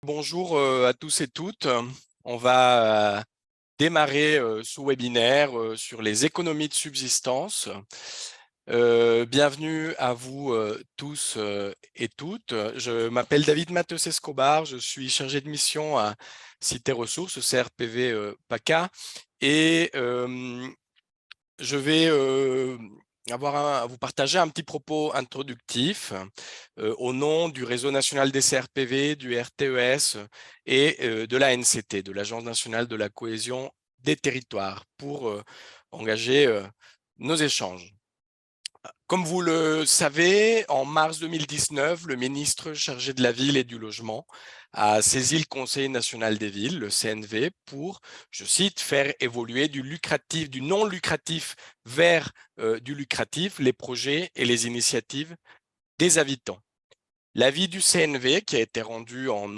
Bonjour à tous et toutes. On va démarrer ce webinaire sur les économies de subsistance. Bienvenue à vous tous et toutes. Je m'appelle David Matheus Escobar, je suis chargé de mission à Cité Ressources, CRPV PACA, et je vais à vous partager un petit propos introductif au nom du Réseau national des CRPV, du RTES et de la NCT, de l'Agence nationale de la cohésion des territoires, pour engager nos échanges. Comme vous le savez, en mars 2019, le ministre chargé de la ville et du logement a saisi le Conseil national des villes, le CNV, pour, je cite, faire évoluer du non lucratif vers du lucratif les projets et les initiatives des habitants. L'avis du CNV, qui a été rendu en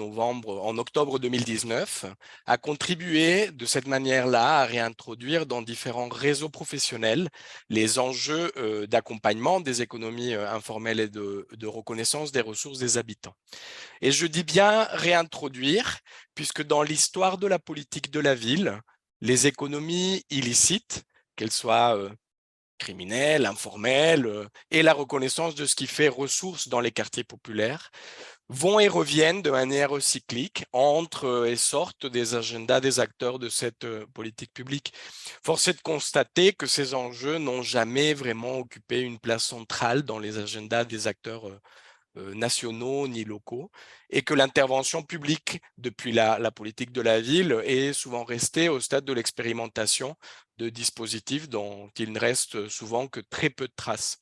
octobre 2019, a contribué de cette manière-là à réintroduire dans différents réseaux professionnels les enjeux d'accompagnement des économies informelles et de reconnaissance des ressources des habitants. Et je dis bien réintroduire, puisque dans l'histoire de la politique de la ville, les économies illicites, qu'elles soient criminelles, informelles, et la reconnaissance de ce qui fait ressource dans les quartiers populaires, vont et reviennent de manière cyclique, entrent et sortent des agendas des acteurs de cette politique publique. Force est de constater que ces enjeux n'ont jamais vraiment occupé une place centrale dans les agendas des acteurs nationaux ni locaux, et que l'intervention publique depuis la politique de la ville est souvent restée au stade de l'expérimentation de dispositifs dont il ne reste souvent que très peu de traces.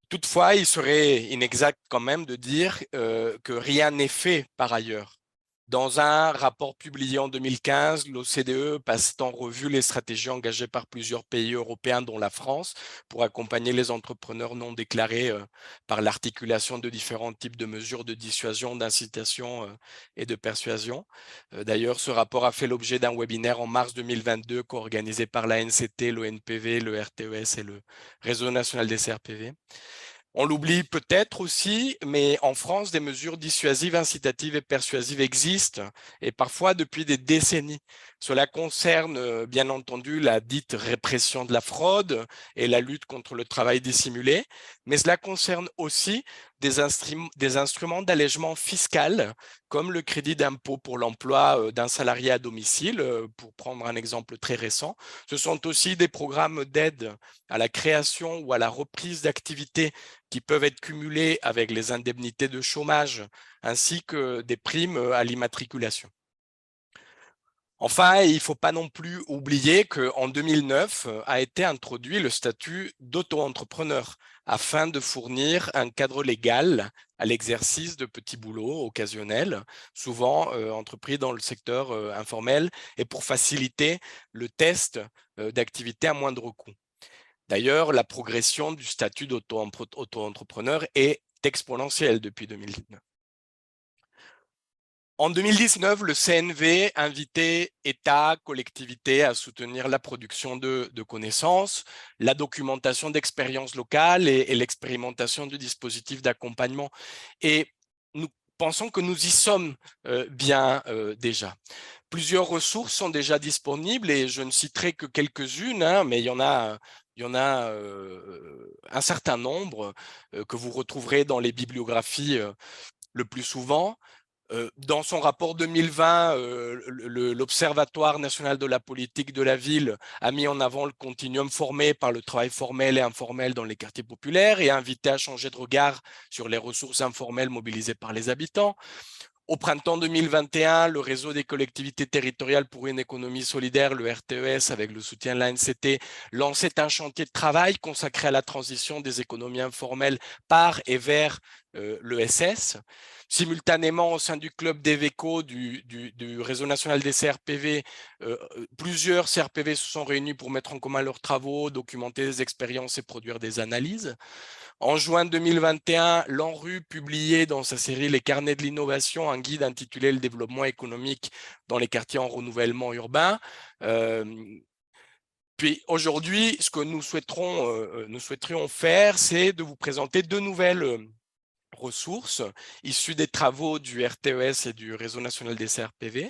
Toutefois, il serait inexact quand même de dire que rien n'est fait par ailleurs. Dans un rapport publié en 2015, l'OCDE passe en revue les stratégies engagées par plusieurs pays européens, dont la France, pour accompagner les entrepreneurs non déclarés par l'articulation de différents types de mesures de dissuasion, d'incitation et de persuasion. D'ailleurs, ce rapport a fait l'objet d'un webinaire en mars 2022 co-organisé par la NCT, l'ONPV, le RTES et le Réseau national des CRPV. On l'oublie peut-être aussi, mais en France, des mesures dissuasives, incitatives et persuasives existent, et parfois depuis des décennies. Cela concerne bien entendu la dite répression de la fraude et la lutte contre le travail dissimulé, mais cela concerne aussi des instruments d'allègement fiscal, comme le crédit d'impôt pour l'emploi d'un salarié à domicile, pour prendre un exemple très récent. Ce sont aussi des programmes d'aide à la création ou à la reprise d'activités qui peuvent être cumulés avec les indemnités de chômage, ainsi que des primes à l'immatriculation. Enfin, il ne faut pas non plus oublier qu'en 2009 a été introduit le statut d'auto-entrepreneur afin de fournir un cadre légal à l'exercice de petits boulots occasionnels, souvent entrepris dans le secteur informel, et pour faciliter le test d'activité à moindre coût. D'ailleurs, la progression du statut d'auto-entrepreneur est exponentielle depuis 2019. En 2019, le CNV invitait État, collectivités à soutenir la production de connaissances, la documentation d'expériences locales et l'expérimentation du dispositif d'accompagnement. Et nous pensons que nous y sommes bien déjà. Plusieurs ressources sont déjà disponibles et je ne citerai que quelques-unes, mais il y en a un certain nombre que vous retrouverez dans les bibliographies le plus souvent. Dans son rapport 2020, l'Observatoire national de la politique de la ville a mis en avant le continuum formé par le travail formel et informel dans les quartiers populaires et a invité à changer de regard sur les ressources informelles mobilisées par les habitants. Au printemps 2021, le réseau des collectivités territoriales pour une économie solidaire, le RTES, avec le soutien de l'ANCT, lançait un chantier de travail consacré à la transition des économies informelles par et vers l'ESS. Simultanément, au sein du club d'Eveco du réseau national des CRPV, plusieurs CRPV se sont réunis pour mettre en commun leurs travaux, documenter des expériences et produire des analyses. En juin 2021, l'ANRU publiait dans sa série Les carnets de l'innovation un guide intitulé Le développement économique dans les quartiers en renouvellement urbain. Puis aujourd'hui, ce que nous souhaiterions faire, c'est de vous présenter deux nouvelles ressources issues des travaux du RTES et du Réseau national des CRPV,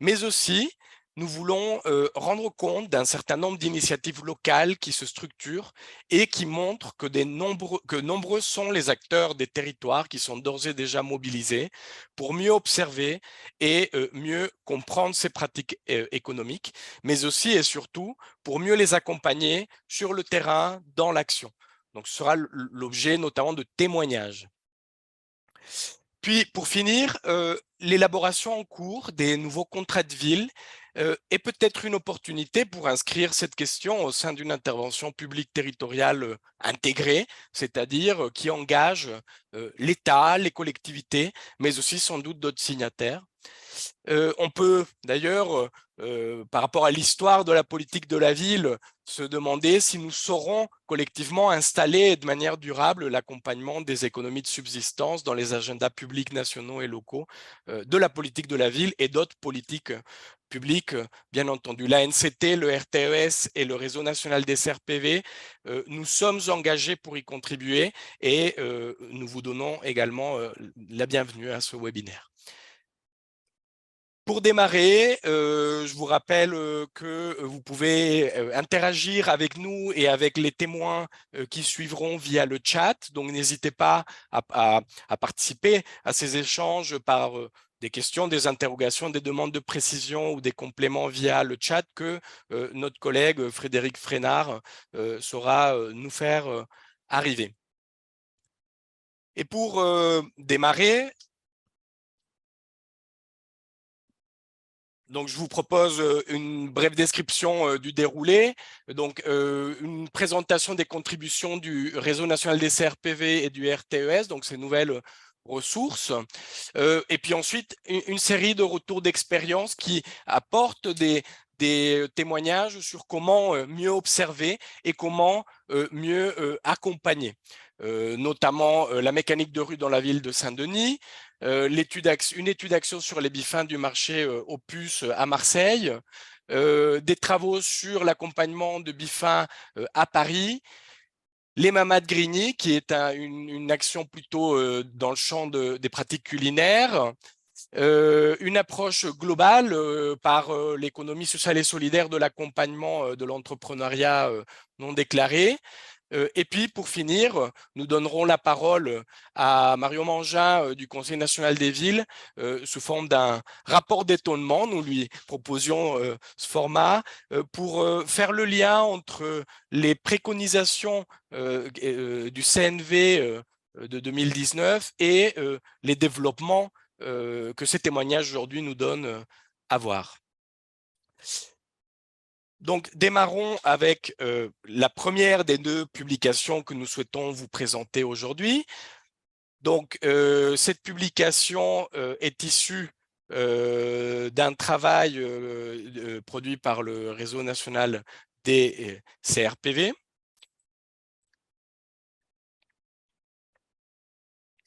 mais aussi nous voulons rendre compte d'un certain nombre d'initiatives locales qui se structurent et qui montrent que nombreux sont les acteurs des territoires qui sont d'ores et déjà mobilisés pour mieux observer et mieux comprendre ces pratiques économiques, mais aussi et surtout pour mieux les accompagner sur le terrain dans l'action. Donc, ce sera l'objet notamment de témoignages. Puis, pour finir, l'élaboration en cours des nouveaux contrats de ville est peut-être une opportunité pour inscrire cette question au sein d'une intervention publique territoriale intégrée, c'est-à-dire qui engage l'État, les collectivités, mais aussi sans doute d'autres signataires. On peut d'ailleurs, par rapport à l'histoire de la politique de la ville, se demander si nous saurons collectivement installer de manière durable l'accompagnement des économies de subsistance dans les agendas publics nationaux et locaux de la politique de la ville et d'autres politiques publiques, bien entendu. L'ANCT, le RTES et le Réseau national des CRPV, nous sommes engagés pour y contribuer et nous vous donnons également la bienvenue à ce webinaire. Pour démarrer, je vous rappelle que vous pouvez interagir avec nous et avec les témoins qui suivront via le chat. Donc, n'hésitez pas à participer à ces échanges par des questions, des interrogations, des demandes de précision ou des compléments via le chat que notre collègue Frédéric Frénard saura nous faire arriver. Et pour démarrer, donc, je vous propose une brève description du déroulé. Donc, une présentation des contributions du Réseau national des CRPV et du RTES, donc ces nouvelles ressources. Et puis ensuite, une série de retours d'expérience qui apportent des témoignages sur comment mieux observer et comment mieux accompagner. Notamment la mécanique de rue dans la ville de Saint-Denis, une étude action sur les bifins du marché aux puces à Marseille, des travaux sur l'accompagnement de bifins à Paris, les Mamas de Grigny, qui est une action plutôt dans le champ des pratiques culinaires, une approche globale par l'économie sociale et solidaire de l'accompagnement de l'entrepreneuriat non déclaré. Et puis, pour finir, nous donnerons la parole à Mario Mangin du Conseil national des villes sous forme d'un rapport d'étonnement. Nous lui proposions ce format pour faire le lien entre les préconisations du CNV de 2019 et les développements que ces témoignages aujourd'hui nous donnent à voir. Donc, démarrons avec la première des deux publications que nous souhaitons vous présenter aujourd'hui. Donc, cette publication est issue d'un travail produit par le Réseau national des CRPV.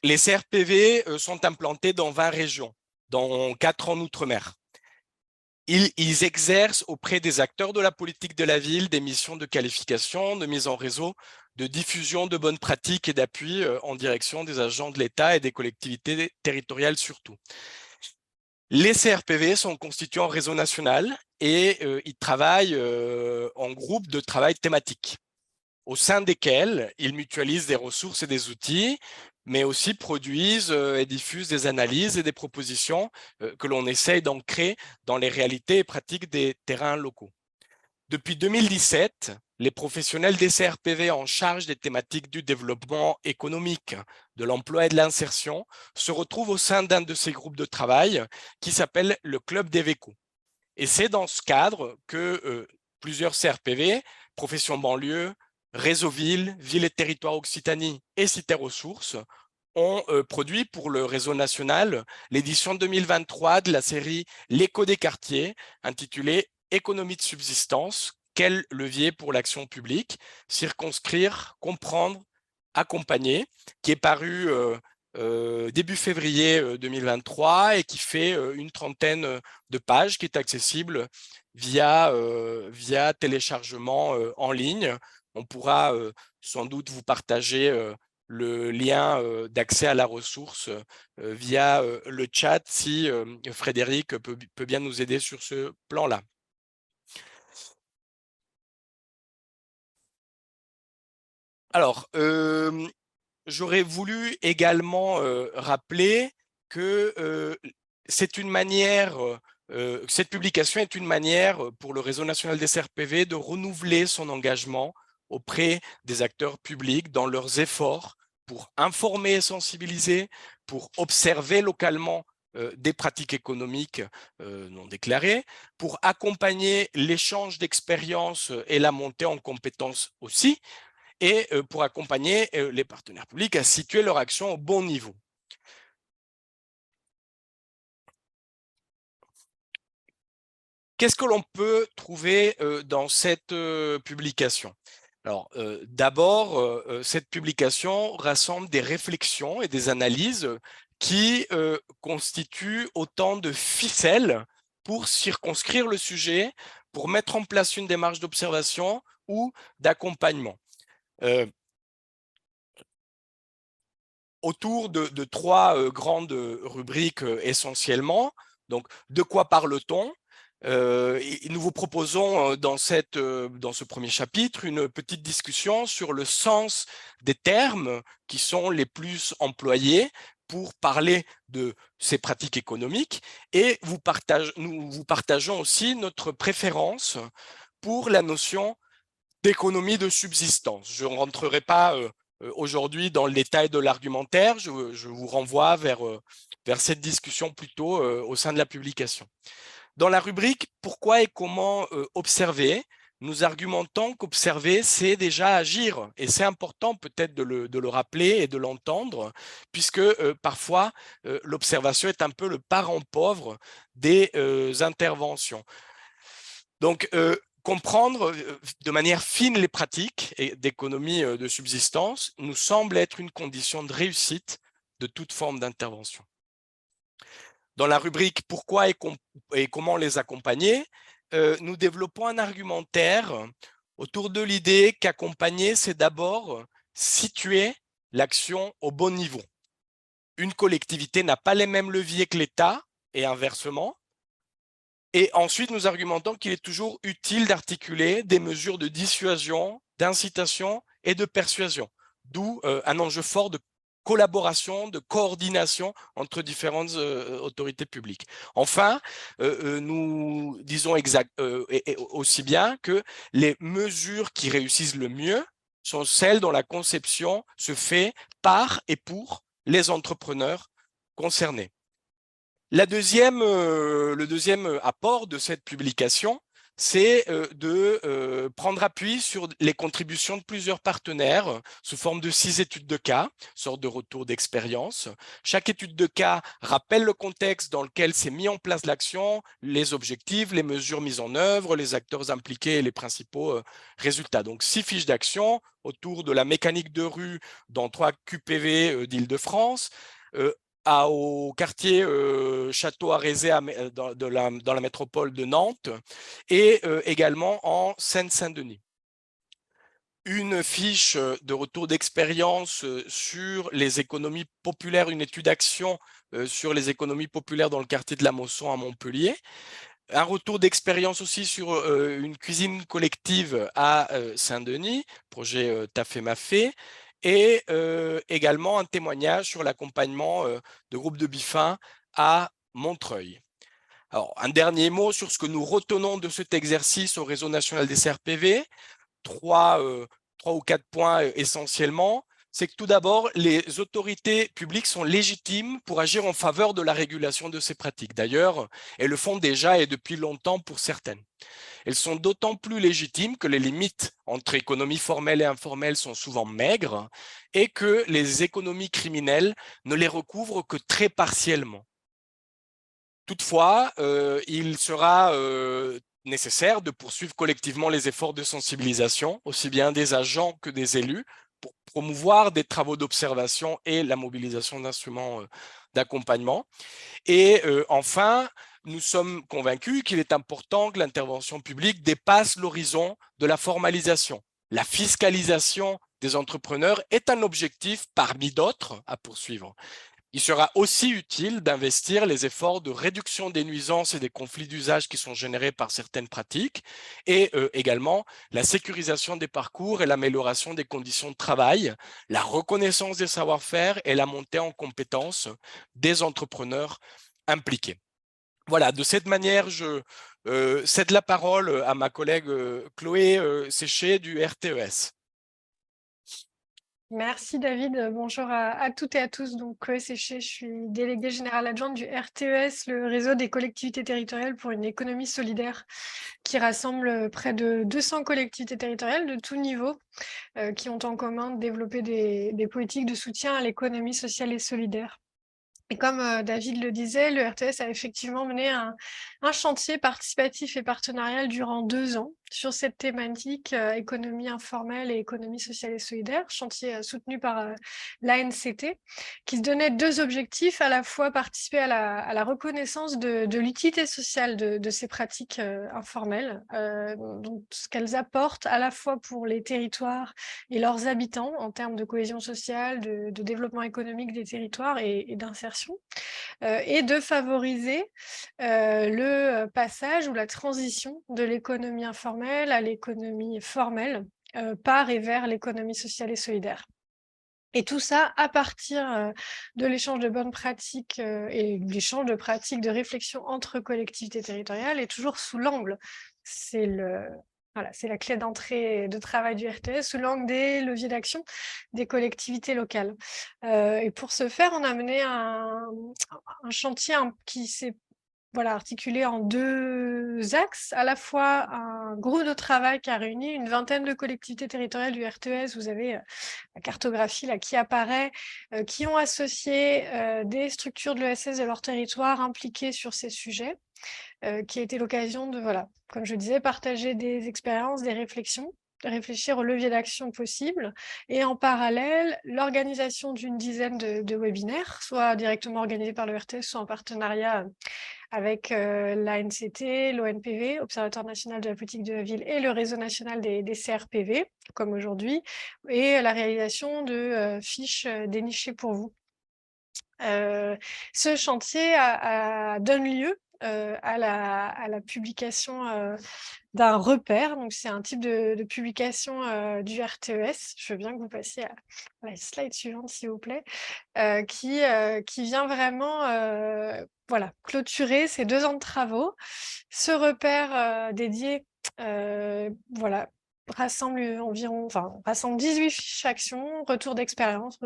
Les CRPV sont implantés dans 20 régions, dont 4 en Outre-mer. Ils exercent auprès des acteurs de la politique de la ville des missions de qualification, de mise en réseau, de diffusion de bonnes pratiques et d'appui en direction des agents de l'État et des collectivités territoriales surtout. Les CRPV sont constitués en réseau national et ils travaillent en groupe de travail thématique, au sein desquels ils mutualisent des ressources et des outils, mais aussi produisent et diffusent des analyses et des propositions que l'on essaye d'ancrer dans les réalités et pratiques des terrains locaux. Depuis 2017, les professionnels des CRPV en charge des thématiques du développement économique, de l'emploi et de l'insertion se retrouvent au sein d'un de ces groupes de travail qui s'appelle le Club des VECO. Et c'est dans ce cadre que plusieurs CRPV, Profession banlieue, Réseau Ville, Ville et Territoire Occitanie et Cité Ressources ont produit pour le réseau national l'édition 2023 de la série L'écho des quartiers, intitulée Économie de subsistance, quel levier pour l'action publique, circonscrire, comprendre, accompagner, qui est paru début février 2023 et qui fait une trentaine de pages, qui est accessible via téléchargement en ligne. On pourra sans doute vous partager le lien d'accès à la ressource via le chat si Frédéric peut bien nous aider sur ce plan-là. Alors, j'aurais voulu également rappeler que c'est une manière, cette publication est une manière pour le Réseau national des CRPV de renouveler son engagement auprès des acteurs publics dans leurs efforts pour informer et sensibiliser, pour observer localement des pratiques économiques non déclarées, pour accompagner l'échange d'expériences et la montée en compétences aussi, et pour accompagner les partenaires publics à situer leur action au bon niveau. Qu'est-ce que l'on peut trouver dans cette publication? Alors, d'abord, cette publication rassemble des réflexions et des analyses qui constituent autant de ficelles pour circonscrire le sujet, pour mettre en place une démarche d'observation ou d'accompagnement. Autour de trois grandes rubriques essentiellement. Donc, de quoi parle-t-on? Nous vous proposons dans ce premier chapitre une petite discussion sur le sens des termes qui sont les plus employés pour parler de ces pratiques économiques, et nous vous partageons aussi notre préférence pour la notion d'économie de subsistance. Je ne rentrerai pas aujourd'hui dans le détail de l'argumentaire, je vous renvoie vers cette discussion plutôt au sein de la publication. Dans la rubrique « Pourquoi et comment observer ?», nous argumentons qu'observer, c'est déjà agir. Et c'est important peut-être de le rappeler et de l'entendre, puisque parfois, l'observation est un peu le parent pauvre des interventions. Donc, comprendre de manière fine les pratiques d'économie de subsistance nous semble être une condition de réussite de toute forme d'intervention. Dans la rubrique « Pourquoi et comment les accompagner ?», nous développons un argumentaire autour de l'idée qu'accompagner, c'est d'abord situer l'action au bon niveau. Une collectivité n'a pas les mêmes leviers que l'État et inversement. Et ensuite, nous argumentons qu'il est toujours utile d'articuler des mesures de dissuasion, d'incitation et de persuasion, d'où un enjeu fort de collaboration, de coordination entre différentes autorités publiques. Enfin, nous disons aussi bien que les mesures qui réussissent le mieux sont celles dont la conception se fait par et pour les entrepreneurs concernés. Le deuxième apport de cette publication, c'est de prendre appui sur les contributions de plusieurs partenaires sous forme de 6 études de cas, sorte de retour d'expérience. Chaque étude de cas rappelle le contexte dans lequel s'est mis en place l'action, les objectifs, les mesures mises en œuvre, les acteurs impliqués et les principaux résultats. Donc 6 fiches d'action autour de la mécanique de rue dans 3 QPV d'Île-de-France, au quartier Château-Arézé dans la métropole de Nantes, et également en Seine-Saint-Denis. Une fiche de retour d'expérience sur les économies populaires, une étude d'action sur les économies populaires dans le quartier de la Mosson à Montpellier. Un retour d'expérience aussi sur une cuisine collective à Saint-Denis, projet Tafé Mafé, et également un témoignage sur l'accompagnement de groupes de Biffin à Montreuil. Alors, un dernier mot sur ce que nous retenons de cet exercice au Réseau national des CRPV. Trois ou quatre points essentiellement. C'est que tout d'abord, les autorités publiques sont légitimes pour agir en faveur de la régulation de ces pratiques. D'ailleurs, elles le font déjà et depuis longtemps pour certaines. Elles sont d'autant plus légitimes que les limites entre économie formelle et informelle sont souvent maigres et que les économies criminelles ne les recouvrent que très partiellement. Toutefois, il sera nécessaire de poursuivre collectivement les efforts de sensibilisation, aussi bien des agents que des élus, pour promouvoir des travaux d'observation et la mobilisation d'instruments d'accompagnement. Et enfin, nous sommes convaincus qu'il est important que l'intervention publique dépasse l'horizon de la formalisation. La fiscalisation des entrepreneurs est un objectif parmi d'autres à poursuivre. Il sera aussi utile d'investir les efforts de réduction des nuisances et des conflits d'usage qui sont générés par certaines pratiques et également la sécurisation des parcours et l'amélioration des conditions de travail, la reconnaissance des savoir-faire et la montée en compétences des entrepreneurs impliqués. Voilà, de cette manière, je cède la parole à ma collègue Chloé Séché du RTES. Merci David, bonjour à toutes et à tous. Donc Chloé Séché, je suis déléguée générale adjointe du RTES, le réseau des collectivités territoriales pour une économie solidaire qui rassemble près de 200 collectivités territoriales de tous niveaux qui ont en commun de développer des politiques de soutien à l'économie sociale et solidaire. Et comme David le disait, le RTS a effectivement mené un chantier participatif et partenarial durant 2 ans sur cette thématique économie informelle et économie sociale et solidaire, chantier soutenu par l'ANCT, qui se donnait 2 objectifs, à la fois participer à la reconnaissance de l'utilité sociale de ces pratiques informelles, donc ce qu'elles apportent à la fois pour les territoires et leurs habitants en termes de cohésion sociale, de développement économique des territoires et d'insertion, et de favoriser le passage ou la transition de l'économie informelle à l'économie formelle par et vers l'économie sociale et solidaire. Et tout ça à partir de l'échange de bonnes pratiques et l'échange de pratiques de réflexion entre collectivités territoriales et toujours sous l'angle, c'est la clé d'entrée de travail du RTS, sous l'angle des leviers d'action des collectivités locales. Et pour ce faire, on a mené un chantier qui s'est articulé en 2 axes, à la fois un groupe de travail qui a réuni une vingtaine de collectivités territoriales du RTS. Vous avez la cartographie là, qui apparaît, qui ont associé des structures de l'ESS de leur territoire impliquées sur ces sujets, qui a été l'occasion de, comme je disais, partager des expériences, des réflexions, réfléchir aux leviers d'action possibles, et en parallèle, l'organisation d'une dizaine de webinaires, soit directement organisés par le RTS, soit en partenariat avec l'ANCT, l'ONPV, Observatoire national de la politique de la ville, et le réseau national des CRPV, comme aujourd'hui, et la réalisation de fiches dénichées pour vous. Ce chantier donne lieu à la publication d'un repère. Donc, c'est un type de publication du RTES. Je veux bien que vous passiez à la slide suivante, s'il vous plaît, qui vient vraiment clôturer ces 2 ans de travaux. Ce repère dédié rassemble 18 fiches actions, retour d'expérience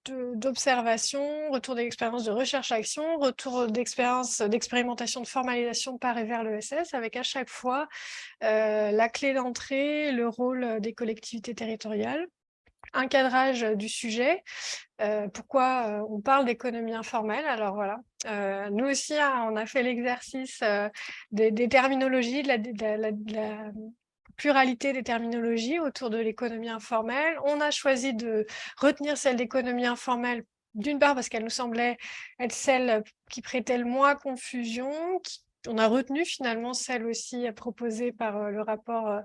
d'observation, retour d'expérience de recherche-action, retour d'expérience d'expérimentation de formalisation par et vers l'ESS, avec à chaque fois la clé d'entrée, le rôle des collectivités territoriales, un cadrage du sujet, pourquoi on parle d'économie informelle. Alors voilà, nous aussi, on a fait l'exercice des terminologies, de la pluralité des terminologies autour de l'économie informelle. On a choisi de retenir celle d'économie informelle, d'une part parce qu'elle nous semblait être celle qui prêtait le moins confusion. On a retenu finalement celle aussi proposée par le rapport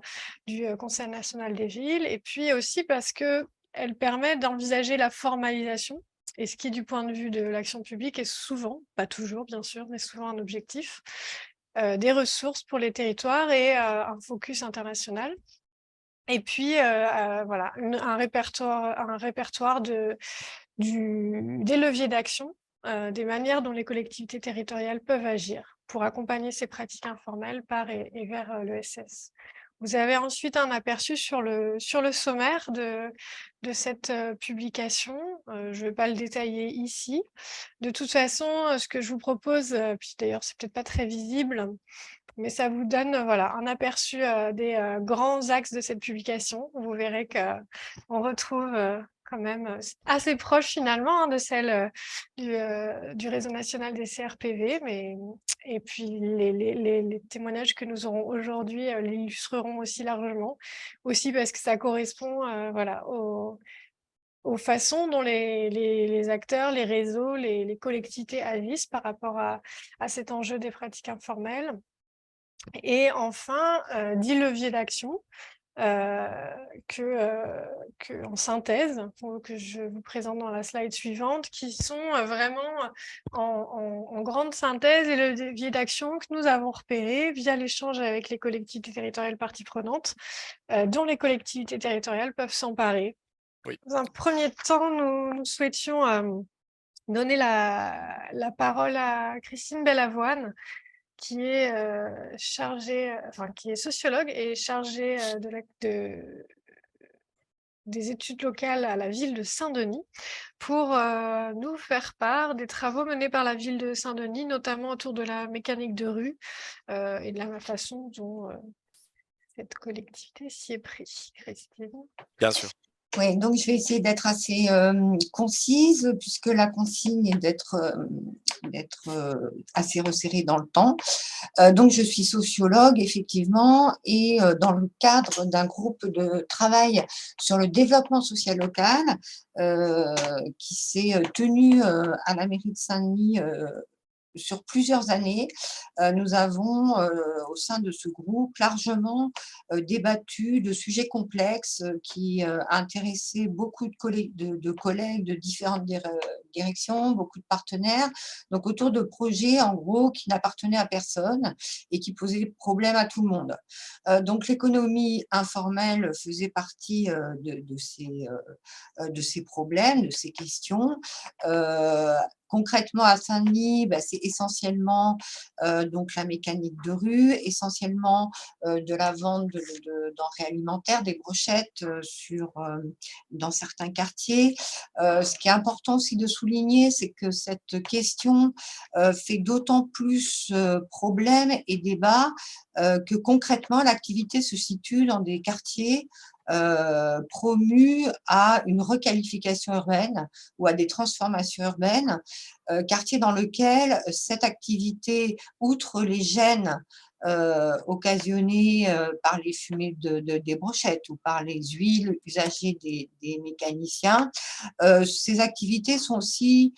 du Conseil national des villes, et puis aussi parce qu'elle permet d'envisager la formalisation, et ce qui, du point de vue de l'action publique, est souvent, pas toujours bien sûr, mais souvent un objectif, des ressources pour les territoires et un focus international. Et puis, un répertoire des leviers d'action, des manières dont les collectivités territoriales peuvent agir pour accompagner ces pratiques informelles par et vers l'ESS. Vous avez ensuite un aperçu sur le sommaire de cette publication. Je ne vais pas le détailler ici. De toute façon, ce que je vous propose, puis d'ailleurs, c'est peut-être pas très visible, mais ça vous donne un aperçu des grands axes de cette publication. Vous verrez qu'on retrouve quand même assez proche finalement de celle du réseau national des CRPV, et puis les témoignages que nous aurons aujourd'hui l'illustreront aussi largement, aussi parce que ça correspond aux façons dont les acteurs, les réseaux, les collectivités agissent par rapport à cet enjeu des pratiques informelles. Et enfin, 10 leviers d'action en synthèse, que je vous présente dans la slide suivante, qui sont vraiment en grande synthèse et le levier d'action que nous avons repéré via l'échange avec les collectivités territoriales parties prenantes, dont les collectivités territoriales peuvent s'emparer. Oui. Dans un premier temps, nous souhaitions donner la parole à Christine Bellavoine, qui est qui est sociologue et chargée des études locales à la ville de Saint-Denis, pour nous faire part des travaux menés par la ville de Saint-Denis, notamment autour de la mécanique de rue et de la façon dont cette collectivité s'y est prise. Christine. Bien sûr. Oui, donc je vais essayer d'être assez concise, puisque la consigne est d'être assez resserrée dans le temps. Donc, je suis sociologue, effectivement, et dans le cadre d'un groupe de travail sur le développement social local qui s'est tenu à la mairie de Saint-Denis sur plusieurs années, nous avons, au sein de ce groupe, largement débattu de sujets complexes qui intéressaient beaucoup de collègues de différentes directions, beaucoup de partenaires, donc autour de projets, en gros, qui n'appartenaient à personne et qui posaient problème à tout le monde. Donc l'économie informelle faisait partie de ces problèmes, de ces questions. Concrètement, à Saint-Denis, c'est essentiellement donc la mécanique de rue, essentiellement de la vente de denrées alimentaires, des brochettes dans certains quartiers. Ce qui est important aussi de souligner, c'est que cette question fait d'autant plus problème et débat que concrètement, l'activité se situe dans des quartiers promus à une requalification urbaine ou à des transformations urbaines, quartier dans lequel cette activité, outre les gènes occasionnés par les fumées des brochettes ou par les huiles usagées des mécaniciens, ces activités sont aussi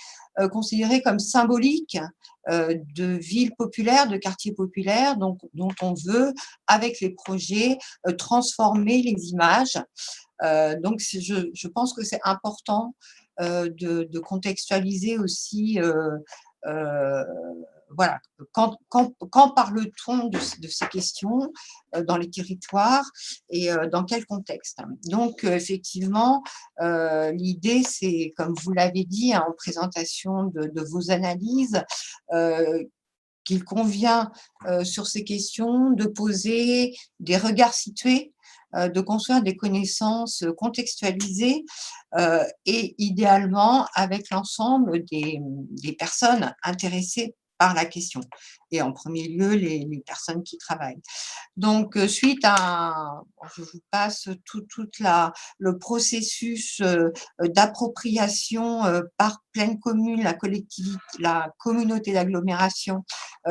considérées comme symboliques de villes populaires, de quartiers populaires, dont on veut, avec les projets, transformer les images. Donc, je pense que c'est important de contextualiser aussi, voilà, quand parle-t-on de ces questions dans les territoires et dans quel contexte. Donc, effectivement, l'idée, c'est, comme vous l'avez dit en présentation de vos analyses, qu'il convient sur ces questions de poser des regards situés, de construire des connaissances contextualisées et idéalement avec l'ensemble des personnes intéressées par la question et en premier lieu les personnes qui travaillent. Donc, suite à, je vous passe tout le processus d'appropriation par pleine commune, la communauté d'agglomération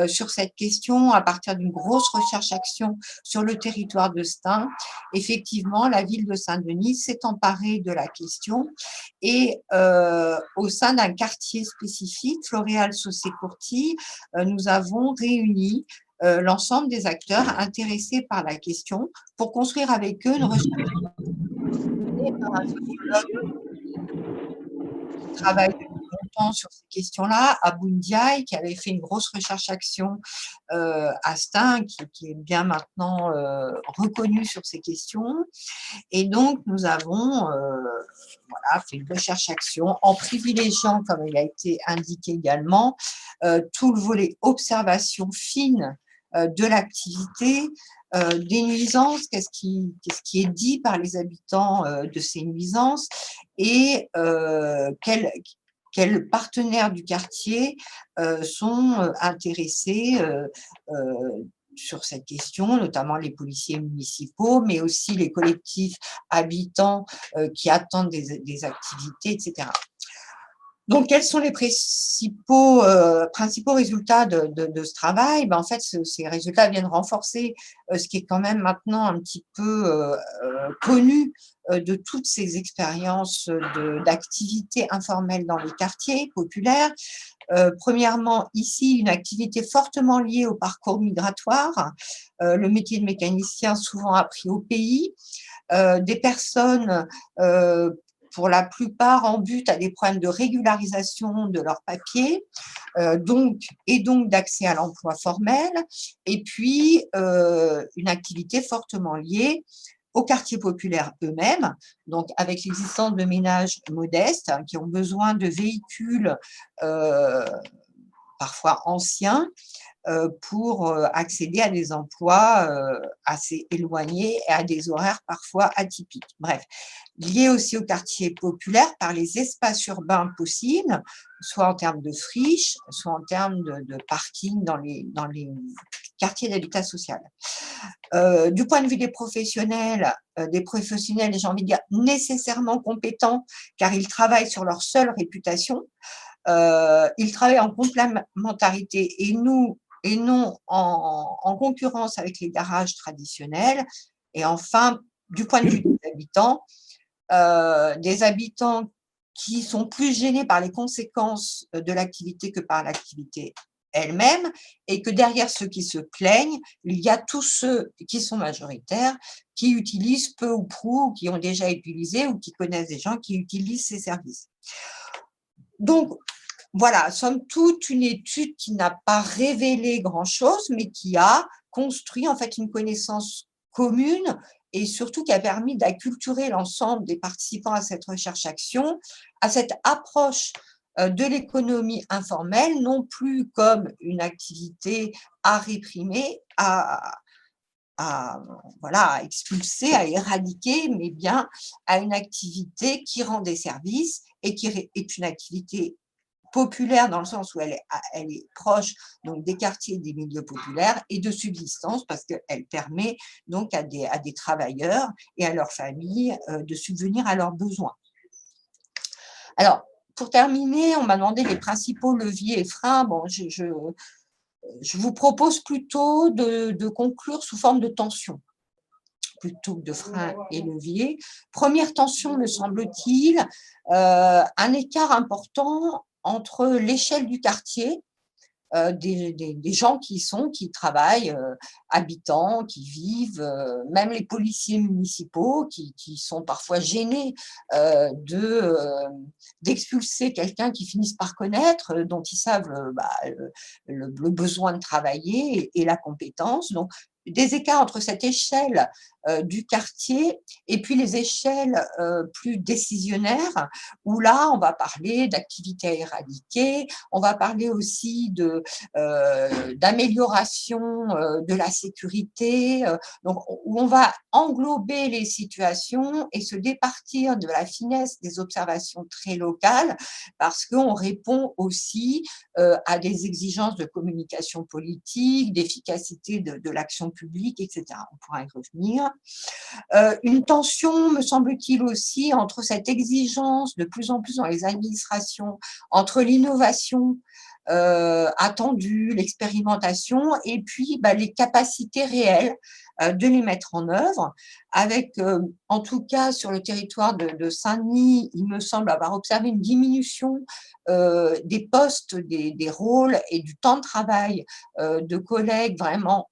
sur cette question, à partir d'une grosse recherche-action sur le territoire de Stein. Effectivement, la ville de Saint-Denis s'est emparée de la question et au sein d'un quartier spécifique, Floréal-Saussé-Courtille, nous avons réuni l'ensemble des acteurs intéressés par la question pour construire avec eux une recherche menée par un sociologue qui travaille depuis longtemps sur ces questions-là, Abou Ndiaye, qui avait fait une grosse recherche-action à Stein, qui est bien maintenant reconnu sur ces questions. Et donc, nous avons fait une recherche-action en privilégiant, comme il a été indiqué également, tout le volet observation fine de l'activité, des nuisances, qu'est-ce qui est dit par les habitants de ces nuisances et quels partenaires du quartier sont intéressés sur cette question, notamment les policiers municipaux, mais aussi les collectifs habitants qui attendent des activités, etc. Donc, quels sont les principaux résultats de ce travail? En fait, ces résultats viennent renforcer ce qui est quand même maintenant un petit peu connu de toutes ces expériences d'activités informelles dans les quartiers populaires. Premièrement, ici, une activité fortement liée au parcours migratoire. Le métier de mécanicien souvent appris au pays. Des personnes pour la plupart en but à des problèmes de régularisation de leurs papiers, donc d'accès à l'emploi formel, et puis une activité fortement liée aux quartiers populaires eux-mêmes, donc avec l'existence de ménages modestes qui ont besoin de véhicules parfois anciens, pour accéder à des emplois assez éloignés et à des horaires parfois atypiques. Bref, lié aussi au quartier populaire par les espaces urbains possibles, soit en termes de friches, soit en termes de parking dans les quartiers d'habitat social. Du point de vue des professionnels, j'ai envie de dire nécessairement compétents, car ils travaillent sur leur seule réputation. Ils travaillent en complémentarité et non en concurrence avec les garages traditionnels. Et enfin, du point de vue des habitants qui sont plus gênés par les conséquences de l'activité que par l'activité elle-même, et que derrière ceux qui se plaignent, il y a tous ceux qui sont majoritaires, qui utilisent peu ou prou, qui ont déjà utilisé ou qui connaissent des gens qui utilisent ces services. Donc, voilà, somme toute, une étude qui n'a pas révélé grand-chose, mais qui a construit en fait une connaissance commune et surtout qui a permis d'acculturer l'ensemble des participants à cette recherche-action, à cette approche de l'économie informelle, non plus comme une activité à réprimer, à expulser, à éradiquer, mais bien à une activité qui rend des services et qui est une activité populaire dans le sens où elle est proche donc des quartiers et des milieux populaires et de subsistance parce qu'elle permet donc à des travailleurs et à leurs familles de subvenir à leurs besoins. Alors, pour terminer, on m'a demandé les principaux leviers et freins. Bon, je vous propose plutôt de conclure sous forme de tension plutôt que de freins et leviers. Première tension, me semble-t-il, un écart important entre l'échelle du quartier, des gens qui travaillent, habitants, qui vivent, même les policiers municipaux qui sont parfois gênés d'expulser quelqu'un qu'ils finissent par connaître, dont ils savent le besoin de travailler et la compétence. Donc, des écarts entre cette échelle du quartier et puis les échelles plus décisionnaires, où là, on va parler d'activités à éradiquer, on va parler aussi d'amélioration de la sécurité, donc où on va englober les situations et se départir de la finesse des observations très locales, parce qu'on répond aussi à des exigences de communication politique, d'efficacité de l'action publique, etc. On pourra y revenir. Une tension, me semble-t-il aussi, entre cette exigence de plus en plus dans les administrations, entre l'innovation attendue, l'expérimentation, et puis les capacités réelles de les mettre en œuvre, avec, en tout cas sur le territoire de Saint-Denis, il me semble avoir observé une diminution des postes, des rôles et du temps de travail de collègues vraiment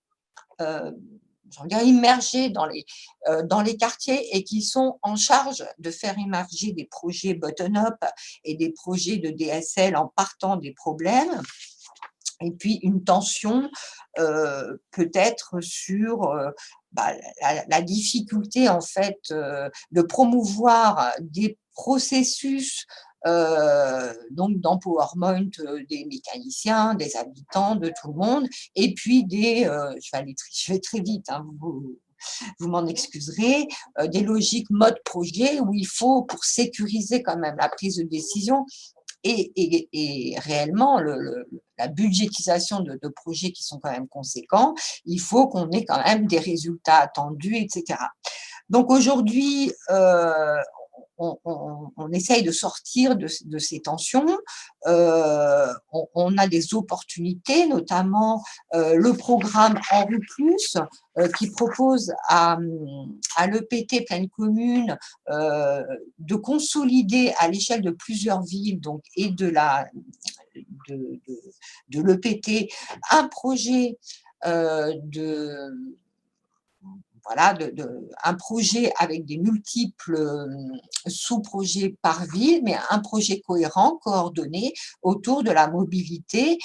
immergés dans les quartiers et qui sont en charge de faire émerger des projets bottom-up et des projets de DSL en partant des problèmes. Et puis une tension peut-être sur la difficulté en fait de promouvoir des processus donc d'empowerment des mécaniciens, des habitants, de tout le monde, et puis je vais très vite, hein, vous m'en excuserez, des logiques mode projet où il faut, pour sécuriser quand même la prise de décision, et réellement la budgétisation de projets qui sont quand même conséquents, il faut qu'on ait quand même des résultats attendus, etc. Donc aujourd'hui, on essaye de sortir de ces tensions. On a des opportunités, notamment le programme Enrue Plus, qui propose à l'EPT Pleine Commune de consolider à l'échelle de plusieurs villes donc, et de l'EPT un projet un projet avec des multiples sous-projets par ville, mais un projet cohérent, coordonné autour de la mobilité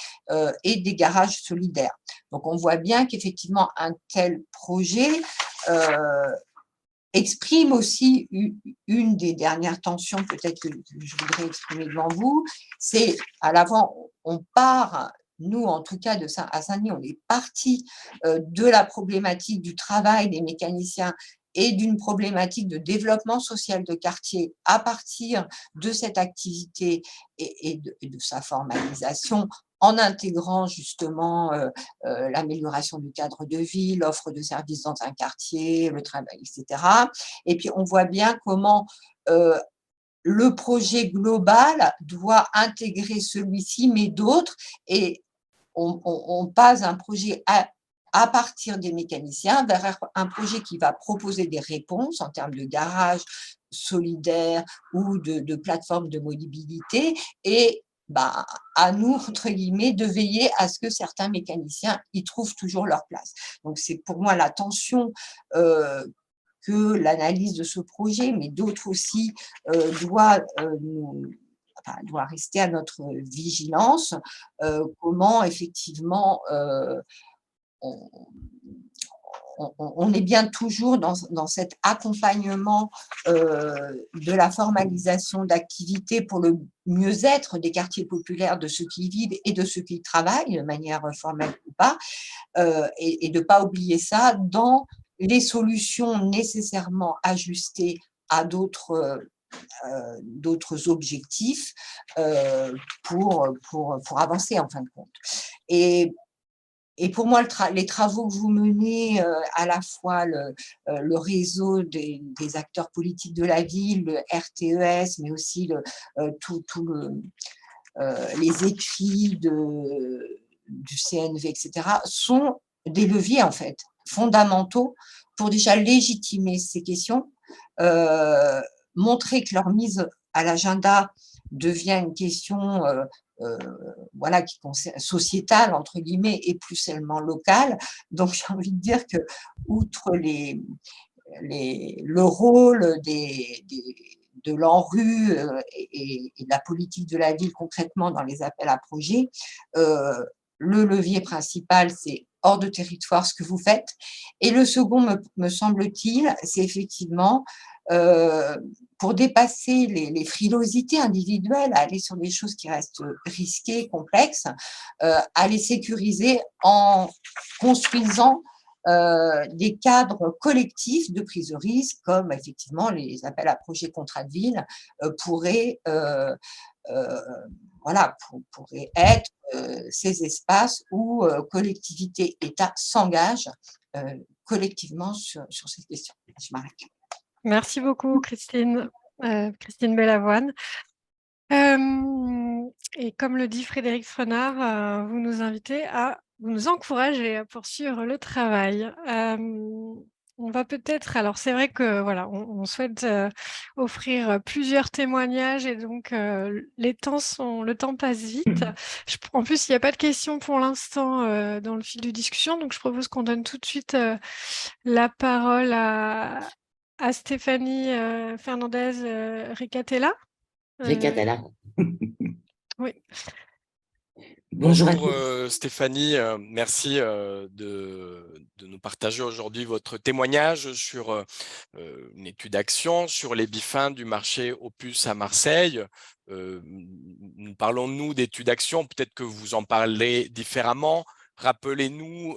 et des garages solidaires. Donc, on voit bien qu'effectivement, un tel projet exprime aussi une des dernières tensions, peut-être que je voudrais exprimer devant vous, c'est à l'avant, on part. Nous, en tout cas, à Saint-Denis, on est parti de la problématique du travail des mécaniciens et d'une problématique de développement social de quartier à partir de cette activité et de sa formalisation en intégrant justement l'amélioration du cadre de vie, l'offre de services dans un quartier, le travail, etc. Et puis, on voit bien comment le projet global doit intégrer celui-ci, mais d'autres, et on passe un projet à partir des mécaniciens vers un projet qui va proposer des réponses en termes de garage solidaire ou de plateforme de mobilité, et à nous, entre guillemets, de veiller à ce que certains mécaniciens y trouvent toujours leur place. Donc, c'est pour moi la tension que l'analyse de ce projet, mais d'autres aussi, doit rester à notre vigilance. Comment, effectivement, on est bien toujours dans cet accompagnement de la formalisation d'activités pour le mieux-être des quartiers populaires, de ceux qui y vivent et de ceux qui y travaillent, de manière formelle ou pas, et de ne pas oublier ça dans les solutions nécessairement ajustées à d'autres objectifs pour avancer en fin de compte. Et pour moi, les travaux que vous menez, à la fois le réseau des acteurs politiques de la ville, le RTES, mais aussi les écrits du CNV, etc., sont des leviers, en fait, fondamentaux pour déjà légitimer ces questions, montrer que leur mise à l'agenda devient une question qui concerne sociétale, entre guillemets, et plus seulement locale. Donc, j'ai envie de dire que, outre le rôle de l'ANRU et de la politique de la ville concrètement dans les appels à projets, le levier principal, c'est hors de territoire ce que vous faites. Et le second, me semble-t-il, c'est effectivement pour dépasser les frilosités individuelles, aller sur des choses qui restent risquées, complexes, à les sécuriser en construisant des cadres collectifs de prise de risque, comme effectivement les appels à projets contrats de ville pourraient être ces espaces où collectivités, État s'engagent collectivement sur ces questions. Je m'arrête. Merci beaucoup, Christine. Christine Bellavoine. Et comme le dit Frédéric Frenard, vous nous encouragez à poursuivre le travail. On va peut-être, alors c'est vrai que voilà, on souhaite offrir plusieurs témoignages et donc le temps passe vite. En plus, il n'y a pas de questions pour l'instant dans le fil de discussion, donc je propose qu'on donne tout de suite la parole à Stéphanie Fernandez Ricatella. Ricatella. Oui. Bonjour Stéphanie, merci de nous partager aujourd'hui votre témoignage sur une étude d'action sur les bifins du marché Opus à Marseille. Nous parlons, nous, d'études d'action, peut-être que vous en parlez différemment. Rappelez-nous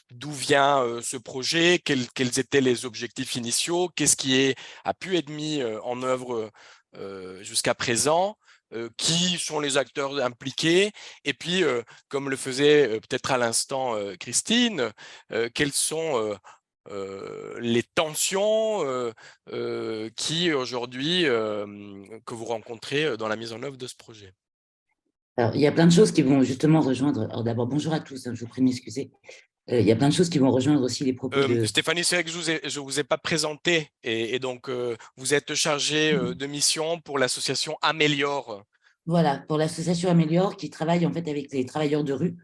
d'où vient ce projet, quels étaient les objectifs initiaux, qu'est-ce qui a pu être mis en œuvre jusqu'à présent. Qui sont les acteurs impliqués, et puis, comme le faisait peut-être à l'instant Christine, quels sont les tensions qui aujourd'hui que vous rencontrez dans la mise en œuvre de ce projet? Alors, il y a plein de choses qui vont justement rejoindre. Alors d'abord, bonjour à tous, hein, je vous prie de m'excuser. Il y a plein de choses qui vont rejoindre aussi les propos de… Stéphanie, c'est vrai que je vous ai pas présenté et donc vous êtes chargée de mission pour l'association Améliore. Voilà, pour l'association Améliore qui travaille en fait avec les travailleurs de rue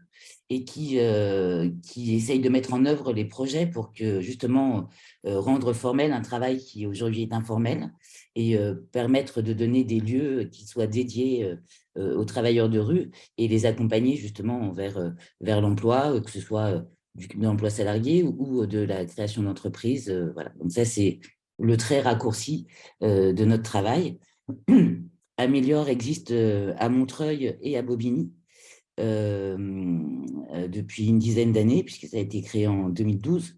et qui essaye de mettre en œuvre les projets pour que justement rendre formel un travail qui aujourd'hui est informel et permettre de donner des lieux qui soient dédiés aux travailleurs de rue et les accompagner justement vers l'emploi, que ce soit de l'emploi salarié ou de la création d'entreprises. Voilà. Donc ça, c'est le trait raccourci de notre travail. Améliore existe à Montreuil et à Bobigny depuis une dizaine d'années, puisque ça a été créé en 2012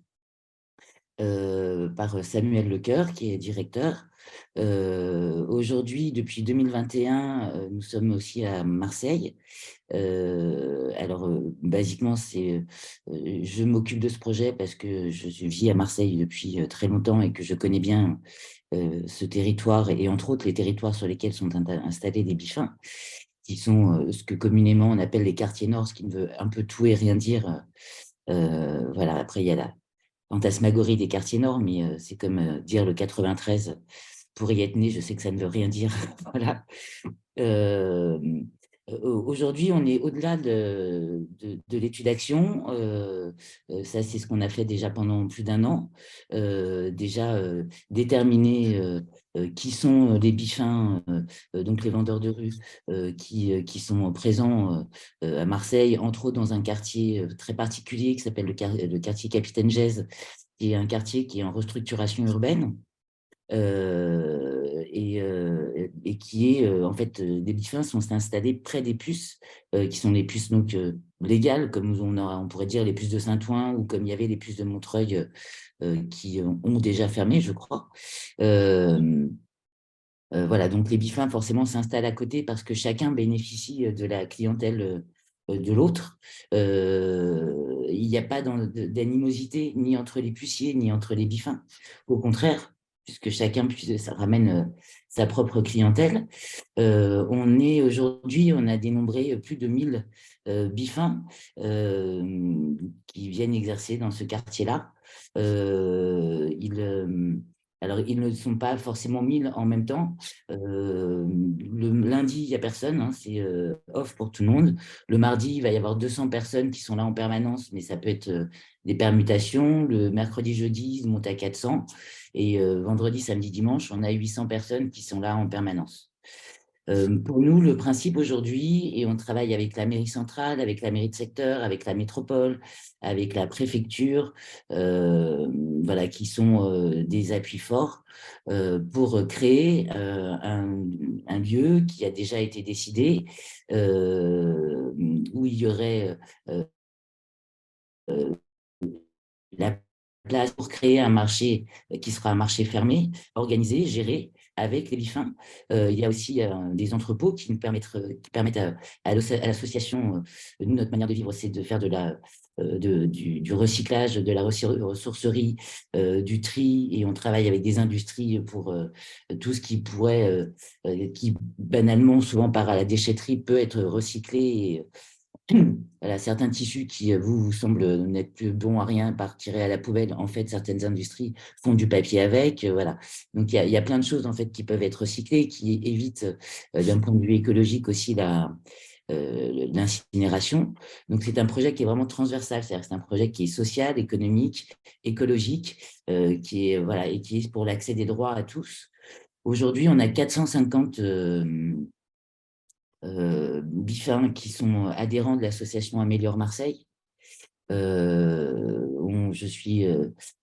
par Samuel Lecoeur, qui est directeur. Aujourd'hui, depuis 2021, nous sommes aussi à Marseille. Basiquement, je m'occupe de ce projet parce que je vis à Marseille depuis très longtemps et que je connais bien ce territoire et entre autres les territoires sur lesquels sont installés des bifins, qui sont ce que communément on appelle les quartiers nord, ce qui ne veut un peu tout et rien dire. Voilà, après il y a la fantasmagorie des quartiers nord, mais c'est comme dire le 93 pour y être né, je sais que ça ne veut rien dire. Voilà. Aujourd'hui, on est au-delà de l'étude d'action. Ça, c'est ce qu'on a fait déjà pendant plus d'un an. Déjà, déterminer qui sont les bifins, donc les vendeurs de rue, qui sont présents à Marseille, entre autres dans un quartier très particulier qui s'appelle le quartier Capitaine Gèze, qui est un quartier qui est en restructuration urbaine. Et qui est en fait des bifins sont installés près des puces qui sont les puces donc légales comme on pourrait dire les puces de Saint-Ouen ou comme il y avait les puces de Montreuil qui ont déjà fermé je crois. Voilà, donc les bifins forcément s'installent à côté parce que chacun bénéficie de la clientèle de l'autre. Il n'y a pas d'animosité ni entre les puciers ni entre les bifins. Au contraire, puisque chacun ça ramène sa propre clientèle. Aujourd'hui, on a dénombré plus de 1000 bifins qui viennent exercer dans ce quartier-là. Alors, ils ne sont pas forcément 1000 en même temps. Le lundi, il n'y a personne, hein, c'est off pour tout le monde. Le mardi, il va y avoir 200 personnes qui sont là en permanence, mais ça peut être des permutations. Le mercredi, jeudi, ils montent à 400. Et vendredi, samedi, dimanche, on a 800 personnes qui sont là en permanence. Pour nous, le principe aujourd'hui, et on travaille avec la mairie centrale, avec la mairie de secteur, avec la métropole, avec la préfecture, voilà, qui sont des appuis forts pour créer un lieu qui a déjà été décidé, où il y aurait la place pour créer un marché qui sera un marché fermé, organisé, géré avec les bifins. Il y a aussi des entrepôts qui permettent à l'association, nous, notre manière de vivre, c'est de faire du recyclage, de la ressourcerie, du tri, et on travaille avec des industries pour tout ce qui qui banalement, souvent par la déchetterie, peut être recyclé et voilà, certains tissus qui vous semblent n'être plus bons à rien, par tirer à la poubelle, en fait, certaines industries font du papier avec. Voilà. Donc, il y a plein de choses en fait, qui peuvent être recyclées, qui évitent d'un point de vue écologique aussi l'incinération. Donc, c'est un projet qui est vraiment transversal, c'est-à-dire que c'est un projet qui est social, économique, écologique, voilà, et qui est pour l'accès des droits à tous. Aujourd'hui, on a 450 bifins qui sont adhérents de l'association Améliore Marseille.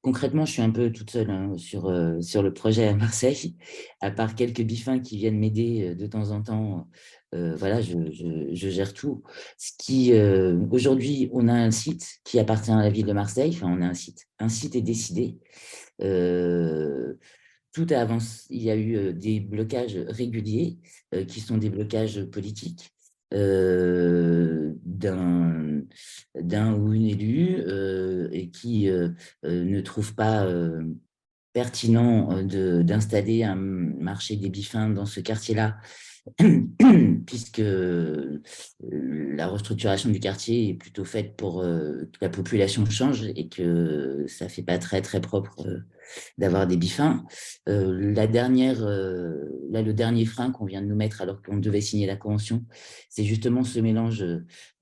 Concrètement, je suis un peu toute seule hein, sur le projet à Marseille, à part quelques bifins qui viennent m'aider de temps en temps. Voilà, je gère tout. Aujourd'hui, on a un site qui appartient à la ville de Marseille. Enfin, on a un site. Un site est décidé. Tout avance. Il y a eu des blocages réguliers qui sont des blocages politiques. d'un ou une élue et qui ne trouve pas pertinent d'installer un marché des bifins dans ce quartier-là, puisque la restructuration du quartier est plutôt faite pour que la population change et que ça ne fait pas très, très propre d'avoir des bifins. Là, le dernier frein qu'on vient de nous mettre alors qu'on devait signer la convention, c'est justement ce mélange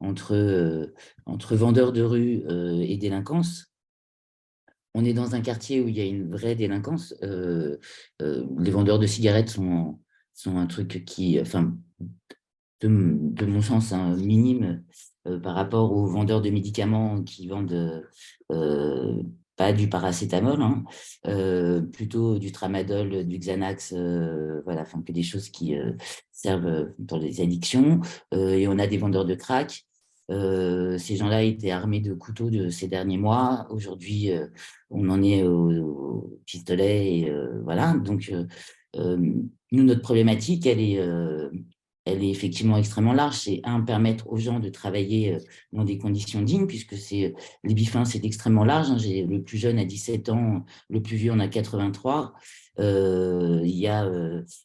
entre vendeurs de rue et délinquance. On est dans un quartier où il y a une vraie délinquance. Les vendeurs de cigarettes sont un truc qui, enfin, de mon sens, minime par rapport aux vendeurs de médicaments qui vendent pas du paracétamol, hein, plutôt du tramadol, du Xanax, voilà, enfin, que des choses qui servent pour les addictions. Et on a des vendeurs de crack. Ces gens-là étaient armés de couteaux ces derniers mois. Aujourd'hui, on en est au pistolet. Et, voilà. Donc, nous, notre problématique, elle est effectivement extrêmement large. C'est permettre aux gens de travailler dans des conditions dignes, puisque les bifins, c'est extrêmement large. Hein. Le plus jeune a 17 ans, le plus vieux en a 83. Il y a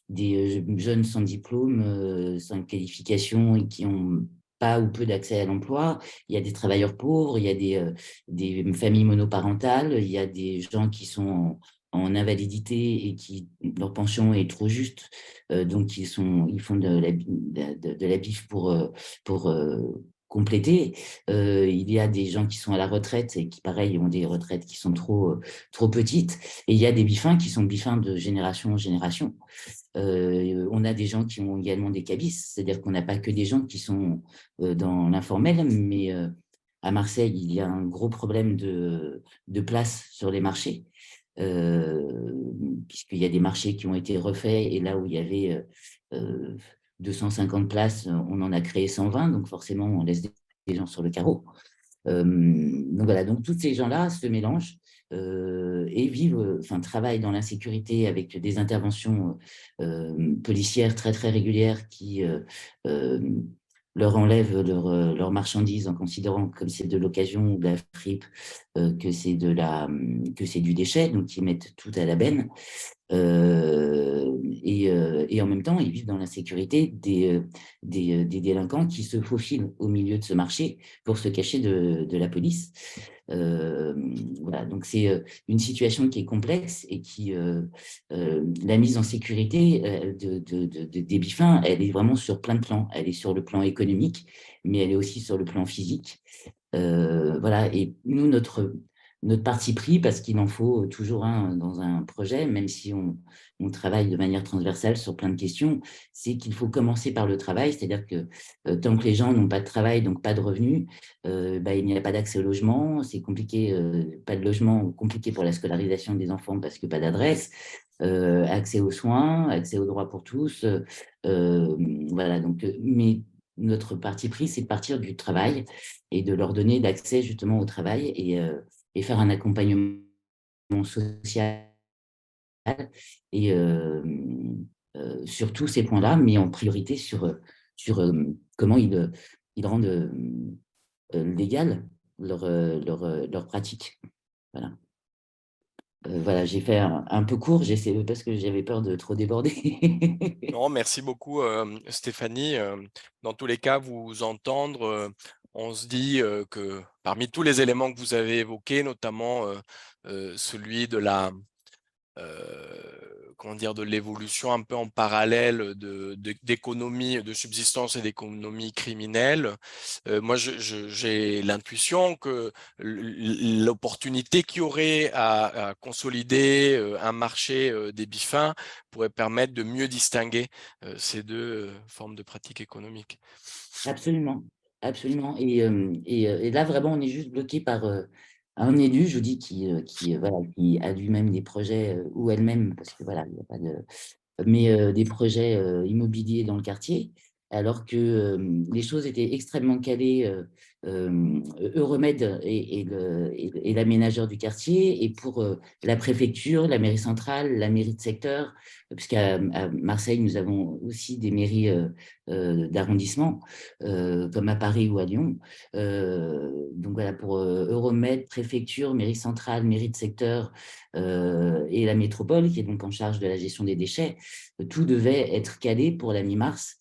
des jeunes sans diplôme, sans qualification et qui ont pas ou peu d'accès à l'emploi. Il y a des travailleurs pauvres, il y a des familles monoparentales, il y a des gens qui sont en invalidité et qui leur pension est trop juste, donc ils font de la bif pour compléter. Il y a des gens qui sont à la retraite et qui, pareil, ont des retraites qui sont trop petites. Et il y a des bifins qui sont bifins de génération en génération. On a des gens qui ont également des cabis, c'est-à-dire qu'on n'a pas que des gens qui sont dans l'informel, mais à Marseille, il y a un gros problème de place sur les marchés. Puisqu'il y a des marchés qui ont été refaits et là où il y avait 250 places, on en a créé 120, donc forcément on laisse des gens sur le carreau. Donc voilà, donc tous ces gens-là se mélangent et travaillent dans l'insécurité avec des interventions policières très très régulières qui leur enlèvent leurs marchandises en considérant comme c'est de l'occasion ou de la fripe que c'est du déchet, donc ils mettent tout à la benne. Et en même temps, ils vivent dans l'insécurité des délinquants qui se faufilent au milieu de ce marché pour se cacher de la police. Voilà, donc c'est une situation qui est complexe et la mise en sécurité des bifins, elle est vraiment sur plein de plans. Elle est sur le plan économique, mais elle est aussi sur le plan physique. Voilà, et nous, notre parti pris, parce qu'il en faut toujours un dans un projet, même si on travaille de manière transversale sur plein de questions, c'est qu'il faut commencer par le travail, c'est-à-dire que tant que les gens n'ont pas de travail, donc pas de revenus, il n'y a pas d'accès au logement, c'est compliqué, pas de logement, compliqué pour la scolarisation des enfants parce que pas d'adresse, accès aux soins, accès aux droits pour tous, voilà, donc, mais notre parti pris, c'est de partir du travail et de leur donner l'accès justement au travail et faire un accompagnement social et sur tous ces points-là, mais en priorité sur comment ils rendent légal leur pratique. Voilà. Voilà, j'ai fait un peu court, j'essaie parce que j'avais peur de trop déborder. Non, merci beaucoup Stéphanie. Dans tous les cas, vous entendre, on se dit que parmi tous les éléments que vous avez évoqués, notamment celui de comment dire, de l'évolution un peu en parallèle d'économie de subsistance et d'économie criminelle. Moi, j'ai l'intuition que l'opportunité qu'il y aurait à consolider un marché des bifins pourrait permettre de mieux distinguer ces deux formes de pratiques économiques. Absolument, absolument. Et là, vraiment, on est juste bloqué par un élu, je vous dis, voilà, qui a lui-même des projets, ou elle-même, parce que voilà, il n'y a pas de. Mais des projets immobiliers dans le quartier. alors que les choses étaient extrêmement calées. Euromed et l'aménageur du quartier, et pour la préfecture, la mairie centrale, la mairie de secteur, puisqu'à Marseille, nous avons aussi des mairies d'arrondissement, comme à Paris ou à Lyon. Donc voilà, pour Euromed, préfecture, mairie centrale, mairie de secteur et la métropole, qui est donc en charge de la gestion des déchets, tout devait être calé pour la mi-mars.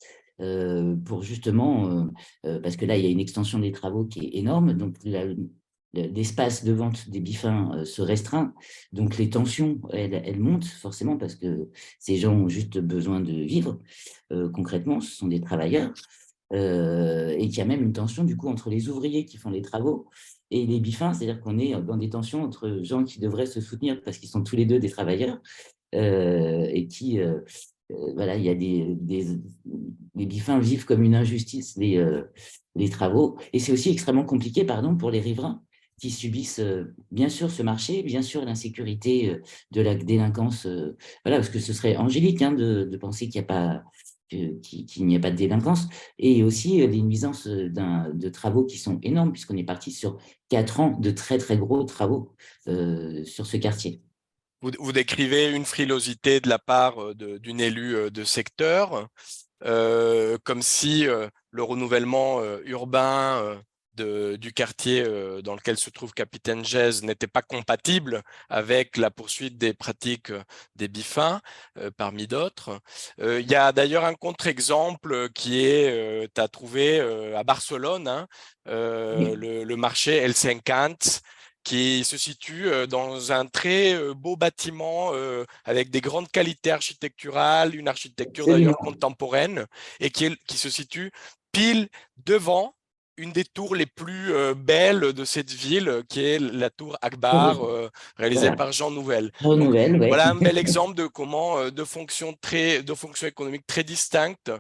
Pour justement, parce que là, il y a une extension des travaux qui est énorme, donc l'espace de vente des bifins se restreint, donc les tensions, elles montent forcément parce que ces gens ont juste besoin de vivre. Concrètement, ce sont des travailleurs, et qu'il y a même une tension du coup entre les ouvriers qui font les travaux et les bifins, c'est-à-dire qu'on est dans des tensions entre gens qui devraient se soutenir parce qu'ils sont tous les deux des travailleurs, et qui voilà, il y a les bifins vivent comme une injustice les travaux. Et c'est aussi extrêmement compliqué, pardon, pour les riverains qui subissent bien sûr ce marché, bien sûr l'insécurité de la délinquance. Voilà, parce que ce serait angélique hein, de penser qu'il n'y a pas qu'il n'y a pas de délinquance, et aussi les nuisances de travaux qui sont énormes, puisqu'on est parti sur 4 ans de très très gros travaux sur ce quartier. Vous décrivez une frilosité de la part d'une élue de secteur, comme si le renouvellement urbain du quartier dans lequel se trouve Capitaine Gèze n'était pas compatible avec la poursuite des pratiques des bifins, parmi d'autres. Il y a d'ailleurs un contre-exemple qui est à trouver à Barcelone, hein, le marché El Cinquante, qui se situe dans un très beau bâtiment avec des grandes qualités architecturales, une architecture d'ailleurs Absolument. contemporaine, et qui se situe pile devant une des tours les plus belles de cette ville, qui est la tour Akbar, réalisée Voilà. par Jean Nouvel. Donc Nouvelle, ouais. voilà un bel exemple de comment deux fonctions économiques très distinctes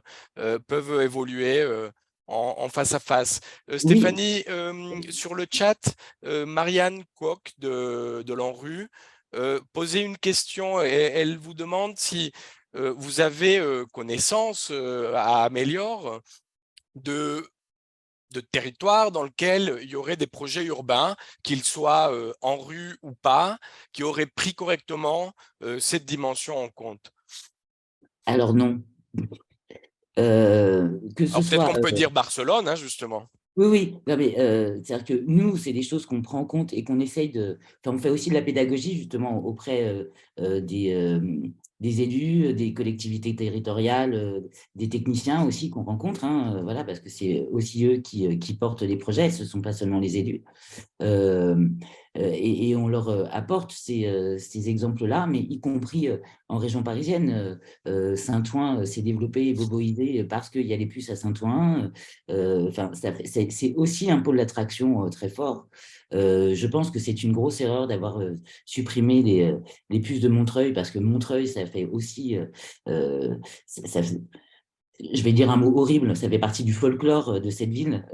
peuvent évoluer en face à face. Oui, Stéphanie, sur le chat, Marianne Koch de l'ANRU posait une question, et elle vous demande si vous avez connaissance à Améliore de territoires dans lesquels il y aurait des projets urbains, qu'ils soient en rue ou pas, qui auraient pris correctement cette dimension en compte. alors non. Que ce Alors peut-être soit qu'on peut dire Barcelone, hein, justement. oui, oui, non, mais c'est-à-dire que nous, c'est des choses qu'on prend en compte et qu'on essaye de. Enfin, on fait aussi de la pédagogie justement auprès des élus, des collectivités territoriales, des techniciens aussi qu'on rencontre, hein, voilà, parce que c'est aussi eux qui portent les projets, ce ne sont pas seulement les élus. Et on leur apporte ces exemples-là, mais y compris en région parisienne. Saint-Ouen s'est développé et boboisé parce qu'il y a les puces à Saint-Ouen. Enfin, c'est aussi un pôle d'attraction très fort. Je pense que c'est une grosse erreur d'avoir supprimé les puces de Montreuil, parce que Montreuil, ça fait aussi... je vais dire un mot horrible, ça fait partie du folklore de cette ville.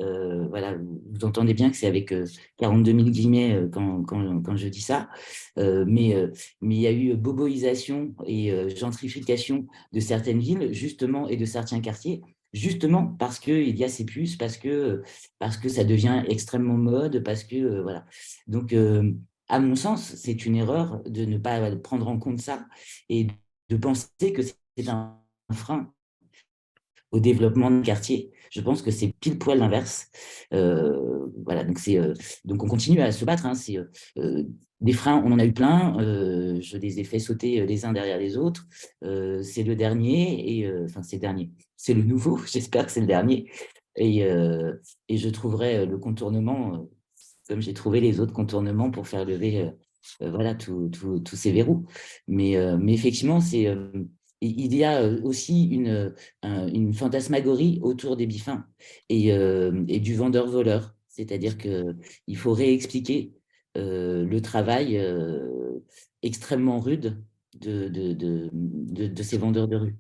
Voilà, vous entendez bien que c'est avec 42 000 guillemets quand je dis ça. Mais il y a eu boboisation et gentrification de certaines villes, justement, et de certains quartiers, justement parce qu'il y a ces puces, parce que ça devient extrêmement mode, parce que, voilà. Donc, à mon sens, c'est une erreur de ne pas prendre en compte ça et de penser que c'est un frein au développement de quartier. Je pense que c'est pile poil l'inverse. Voilà, donc on continue à se battre. Hein, des freins, on en a eu plein. Je les ai fait sauter les uns derrière les autres. C'est le dernier, et enfin c'est le dernier. C'est le nouveau. J'espère que c'est le dernier. Et je trouverai le contournement comme j'ai trouvé les autres contournements pour faire lever voilà, tous ces verrous. Mais effectivement, il y a aussi une fantasmagorie autour des bifins et du vendeur-voleur. C'est-à-dire qu'il faut réexpliquer le travail extrêmement rude de ces vendeurs de rue.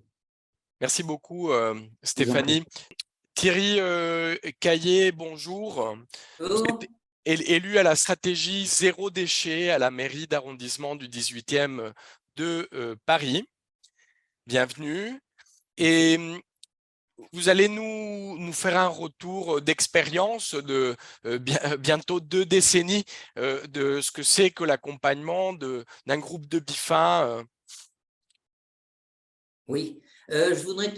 Merci beaucoup, Je vous en prie. Stéphanie. Thierry Caillé, bonjour. Vous êtes élu à la stratégie zéro déchet à la mairie d'arrondissement du 18e de Paris. Bienvenue. Et vous allez nous faire un retour d'expérience de bientôt 2 décennies de ce que c'est que l'accompagnement d'un groupe de BIFIN. Oui, je voudrais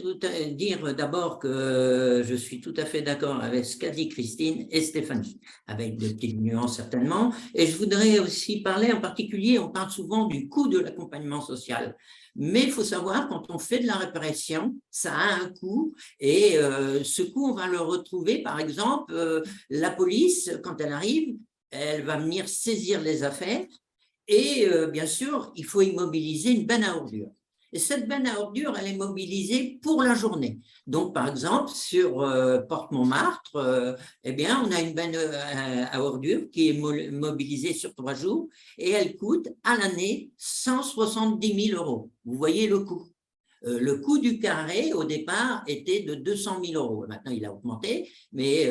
dire d'abord que je suis tout à fait d'accord avec ce qu'a dit Christine et Stéphanie, avec de petites nuances certainement. Et je voudrais aussi parler en particulier, on parle souvent du coût de l'accompagnement social. Mais il faut savoir, quand on fait de la réparation, ça a un coût. Et ce coût, on va le retrouver, par exemple, la police, quand elle arrive, elle va venir saisir les affaires. Et bien sûr, il faut immobiliser une benne à ordures. Et cette benne à ordures, elle est mobilisée pour la journée. Donc, par exemple, sur Porte Montmartre, eh bien, on a une benne à ordures qui est mobilisée sur 3 jours et elle coûte à l'année 170 000 €. Vous voyez le coût. Le coût du carré, au départ, était de 200 000 €. Maintenant, il a augmenté, mais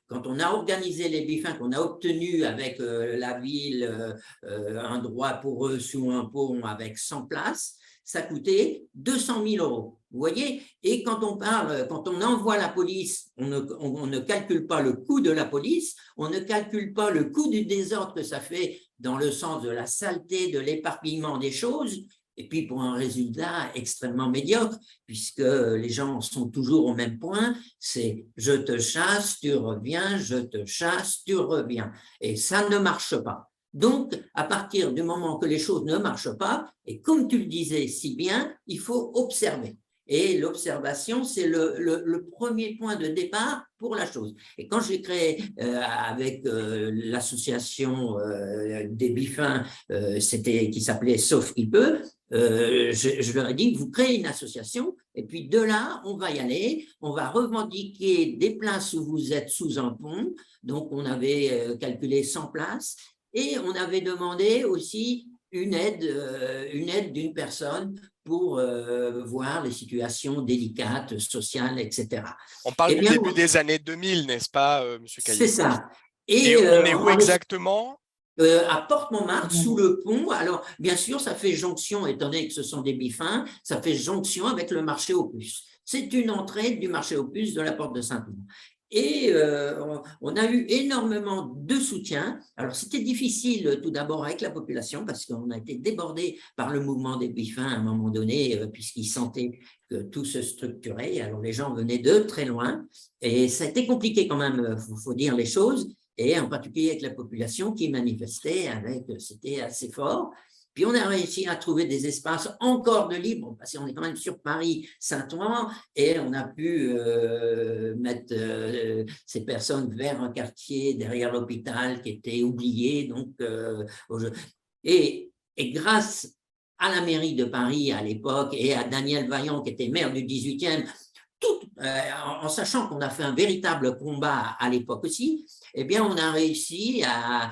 quand on a organisé les BIFIN, qu'on a obtenu avec la ville un droit pour eux sous un pont avec 100 places, ça coûtait 200 000 €. Vous voyez? Et quand on envoie la police, on ne calcule pas le coût de la police, on ne calcule pas le coût du désordre que ça fait dans le sens de la saleté, de l'éparpillement des choses, et puis pour un résultat extrêmement médiocre, puisque les gens sont toujours au même point, c'est « je te chasse, tu reviens, je te chasse, tu reviens ». Et ça ne marche pas. Donc, à partir du moment que les choses ne marchent pas, et comme tu le disais si bien, il faut observer. Et l'observation, c'est le premier point de départ pour la chose. Et quand j'ai créé avec l'association des BIFIN, qui s'appelait Sauf qui peut, je leur ai dit, vous créez une association, et puis de là, on va y aller, on va revendiquer des places où vous êtes sous un pont, donc on avait calculé 100 places, et on avait demandé aussi une aide d'une personne pour voir les situations délicates, sociales, etc. On parle Eh du bien, début des années 2000, n'est-ce pas, Monsieur Caillé? c'est ça. Et on est où exactement? À Porte Montmartre, sous le pont. Alors, bien sûr, ça fait jonction, étant donné que ce sont des BIFIN, ça fait jonction avec le marché aux puces. C'est une entrée du marché aux puces de la porte de Saint-Ouen. Et on a eu énormément de soutien. Alors, c'était difficile tout d'abord avec la population parce qu'on a été débordé par le mouvement des BIFIN à un moment donné, puisqu'ils sentaient que tout se structurait. Alors, les gens venaient de très loin et ça a été compliqué quand même, faut dire les choses, et en particulier avec la population qui manifestait, c'était assez fort. Puis on a réussi à trouver des espaces encore de libre, parce qu'on est quand même sur Paris, Saint-Ouen, et on a pu mettre ces personnes vers un quartier derrière l'hôpital qui était oublié. Donc, et grâce à la mairie de Paris à l'époque et à Daniel Vaillant, qui était maire du 18e, en sachant qu'on a fait un véritable combat à l'époque aussi, eh bien, on a réussi à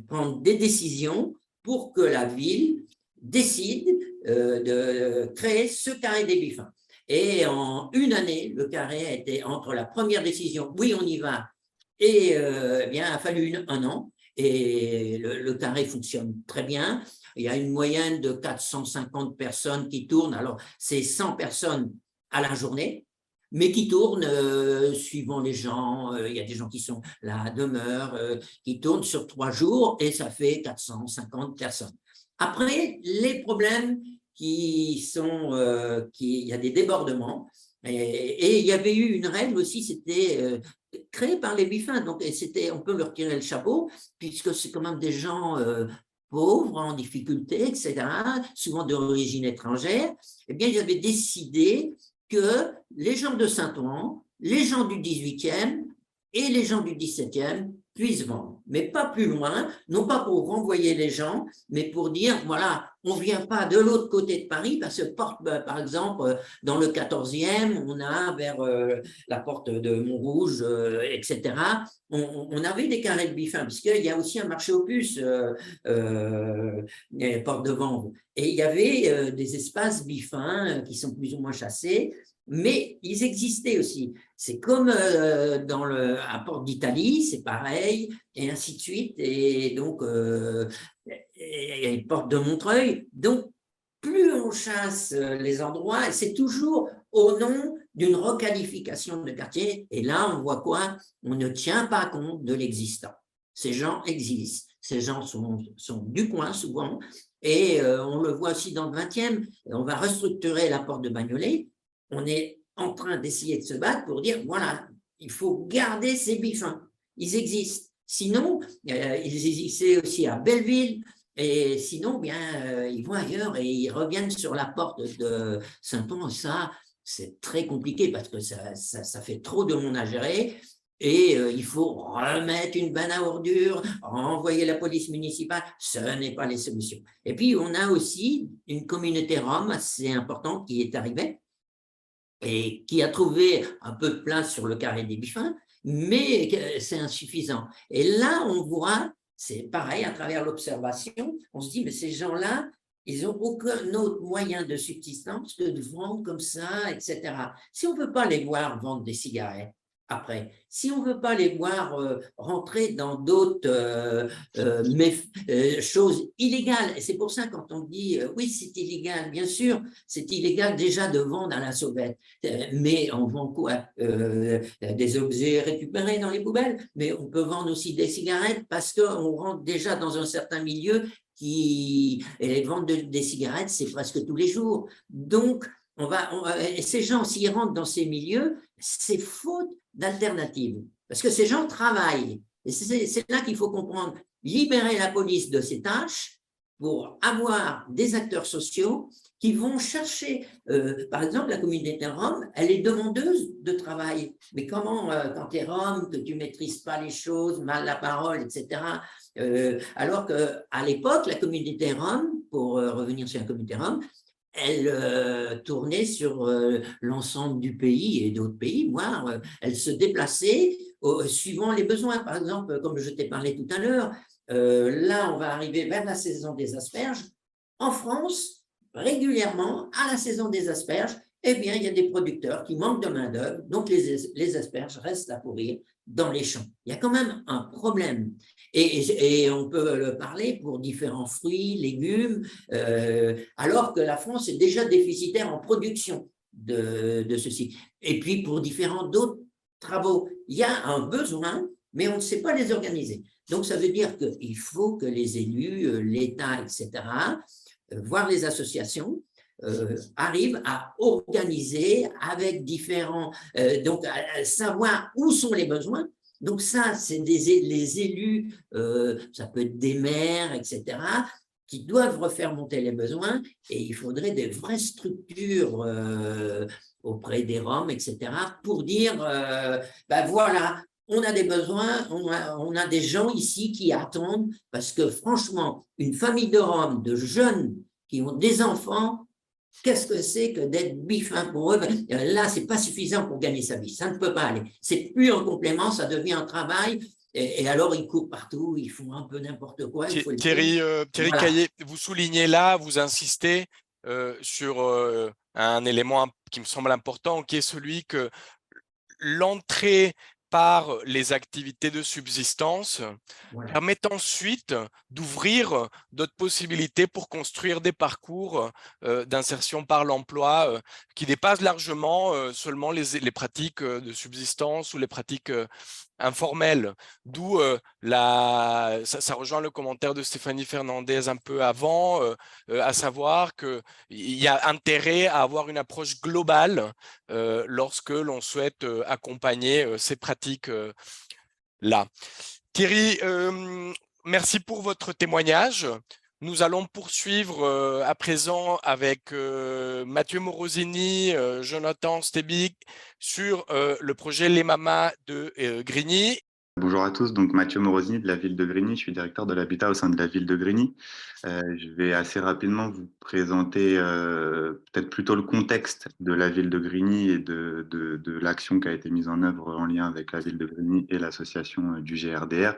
prendre des décisions pour que la ville décide de créer ce carré des BIFIN. Et en une année, le carré a été entre la première décision, oui, on y va, et eh bien, il a fallu un an, et le carré fonctionne très bien. Il y a une moyenne de 450 personnes qui tournent. Alors, c'est 100 personnes à la journée, mais qui tournent suivant les gens. Il y a des gens qui sont là à demeure, qui tournent sur 3 jours, et ça fait 450 personnes. Après, les problèmes il y a des débordements. Et il y avait eu une règle aussi, c'était créé par les BIFIN. Donc, on peut leur tirer le chapeau, puisque c'est quand même des gens pauvres, en difficulté, etc., souvent d'origine étrangère. Eh bien, ils avaient décidé que les gens de Saint-Ouen, les gens du 18e et les gens du 17e puissent vendre, mais pas plus loin, non pas pour renvoyer les gens, mais pour dire, voilà, on ne vient pas de l'autre côté de Paris, parce que par exemple, dans le 14e, on a vers la porte de Montrouge, etc., on avait des carrés de BIFIN, parce qu'il y a aussi un marché aux puces, porte de Vanves, et il y avait des espaces BIFIN qui sont plus ou moins chassés, mais ils existaient aussi. C'est comme à Porte d'Italie, c'est pareil, et ainsi de suite. Et donc, et Porte de Montreuil. Donc, plus on chasse les endroits, c'est toujours au nom d'une requalification de quartier. Et là, on voit quoi? On ne tient pas compte de l'existant. Ces gens existent. Ces gens sont du coin souvent. Et on le voit aussi dans le 20e. On va restructurer la porte de Bagnolet. On est en train d'essayer de se battre pour dire, voilà, il faut garder ces bifins. Ils existent. Sinon, ils existaient aussi à Belleville. Et sinon, bien, ils vont ailleurs et ils reviennent sur la porte de Saint-Pons. Ça, c'est très compliqué parce que ça fait trop de monde à gérer. Et il faut remettre une benne à ordures, envoyer la police municipale. Ce n'est pas les solutions. Et puis, on a aussi une communauté rome assez importante qui est arrivée et qui a trouvé un peu de place sur le carré des Bifins, mais c'est insuffisant. Et là, on voit, c'est pareil, à travers l'observation, on se dit, mais ces gens-là, ils n'ont aucun autre moyen de subsistance que de vendre comme ça, etc. Si on ne veut pas les voir vendre des cigarettes, après, si on ne veut pas les voir rentrer dans d'autres choses illégales, et c'est pour ça quand on dit oui, c'est illégal, bien sûr, c'est illégal déjà de vendre à la sauvette, mais on vend quoi? Des objets récupérés dans les poubelles, mais on peut vendre aussi des cigarettes parce qu'on rentre déjà dans un certain milieu et les ventes des cigarettes, c'est presque tous les jours. Donc, ces gens, s'ils rentrent dans ces milieux, c'est faute d'alternative. Parce que ces gens travaillent. Et c'est là qu'il faut comprendre. Libérer la police de ses tâches pour avoir des acteurs sociaux qui vont chercher, par exemple, la communauté rome, elle est demandeuse de travail. Mais comment, quand tu es rome, que tu ne maîtrises pas les choses, mal la parole, etc. Alors qu'à l'époque, la communauté rome, pour revenir sur la communauté rome, elle tournait sur l'ensemble du pays et d'autres pays, voire elle se déplaçait suivant les besoins. Par exemple, comme je t'ai parlé tout à l'heure, là, on va arriver vers la saison des asperges. En France, régulièrement, à la saison des asperges, eh bien, il y a des producteurs qui manquent de main-d'œuvre, donc les asperges restent à pourrir dans les champs. Il y a quand même un problème. Et on peut le parler pour différents fruits, légumes, alors que la France est déjà déficitaire en production de ceci. Et puis, pour différents d'autres travaux, il y a un besoin, mais on ne sait pas les organiser. Donc, ça veut dire qu'il faut que les élus, l'État, etc., voire les associations, arrivent à organiser avec différents… donc, à savoir où sont les besoins. Donc ça, c'est les élus, ça peut être des maires, etc., qui doivent refaire monter les besoins et il faudrait des vraies structures auprès des Roms, etc., pour dire, ben voilà, on a des besoins, on a des gens ici qui attendent parce que franchement, une famille de Roms, de jeunes qui ont des enfants, qu'est-ce que c'est que d'être bifin pour eux? Là, ce n'est pas suffisant pour gagner sa vie. Ça ne peut pas aller. C'est plus un complément, ça devient un travail. Et alors, ils courent partout, ils font un peu n'importe quoi. Thierry voilà. Caillé, vous soulignez là, vous insistez sur un élément qui me semble important, qui est celui que l'entrée par les activités de subsistance permet ensuite d'ouvrir d'autres possibilités pour construire des parcours d'insertion par l'emploi qui dépassent largement seulement les pratiques de subsistance ou les pratiques informelles. D'où ça rejoint le commentaire de Stéphanie Fernandez un peu avant, à savoir qu'il y a intérêt à avoir une approche globale lorsque l'on souhaite accompagner ces pratiques-là. Thierry, merci pour votre témoignage. Nous allons poursuivre à présent avec Mathieu Morosini, Jonathan Stebik sur le projet Les Mamas de Grigny. Bonjour à tous, donc Mathieu Morosini de la ville de Grigny, je suis directeur de l'habitat au sein de la ville de Grigny. Je vais assez rapidement vous présenter peut-être plutôt le contexte de la ville de Grigny et de l'action qui a été mise en œuvre en lien avec la ville de Grigny et l'association du GRDR,